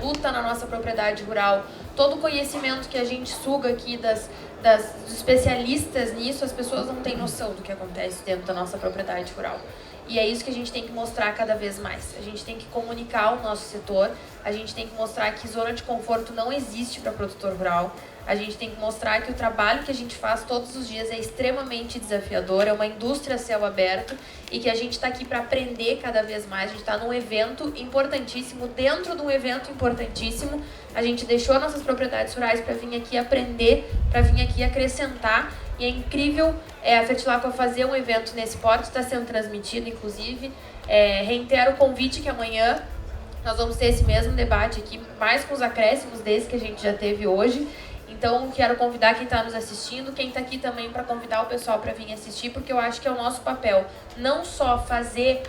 luta na nossa propriedade rural, todo o conhecimento que a gente suga aqui dos especialistas nisso, as pessoas não têm noção do que acontece dentro da nossa propriedade rural. E é isso que a gente tem que mostrar cada vez mais. A gente tem que comunicar o nosso setor, a gente tem que mostrar que zona de conforto não existe para produtor rural, a gente tem que mostrar que o trabalho que a gente faz todos os dias é extremamente desafiador, é uma indústria a céu aberto e que a gente está aqui para aprender cada vez mais. A gente está num evento importantíssimo, dentro de um evento importantíssimo. A gente deixou nossas propriedades rurais para vir aqui aprender, para vir aqui acrescentar. E é incrível a Fertilaqua fazer um evento nesse porte, está sendo transmitido, inclusive. Reitero o convite que amanhã nós vamos ter esse mesmo debate aqui, mais com os acréscimos desse que a gente já teve hoje. Então, quero convidar quem está nos assistindo, quem está aqui também para convidar o pessoal para vir assistir, porque eu acho que é o nosso papel não só fazer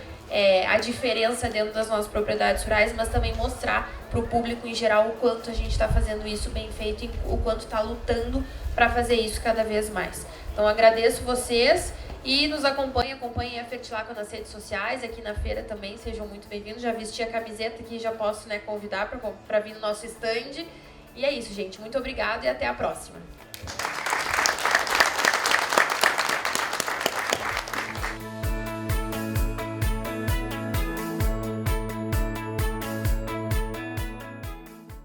a diferença dentro das nossas propriedades rurais, mas também mostrar para o público em geral o quanto a gente está fazendo isso bem feito e o quanto está lutando para fazer isso cada vez mais. Então, agradeço vocês e nos acompanhem a Fertilaqua nas redes sociais, aqui na feira também, sejam muito bem-vindos. Já vesti a camiseta aqui, já posso convidar para vir no nosso stand. E é isso, gente. Muito obrigada e até a próxima.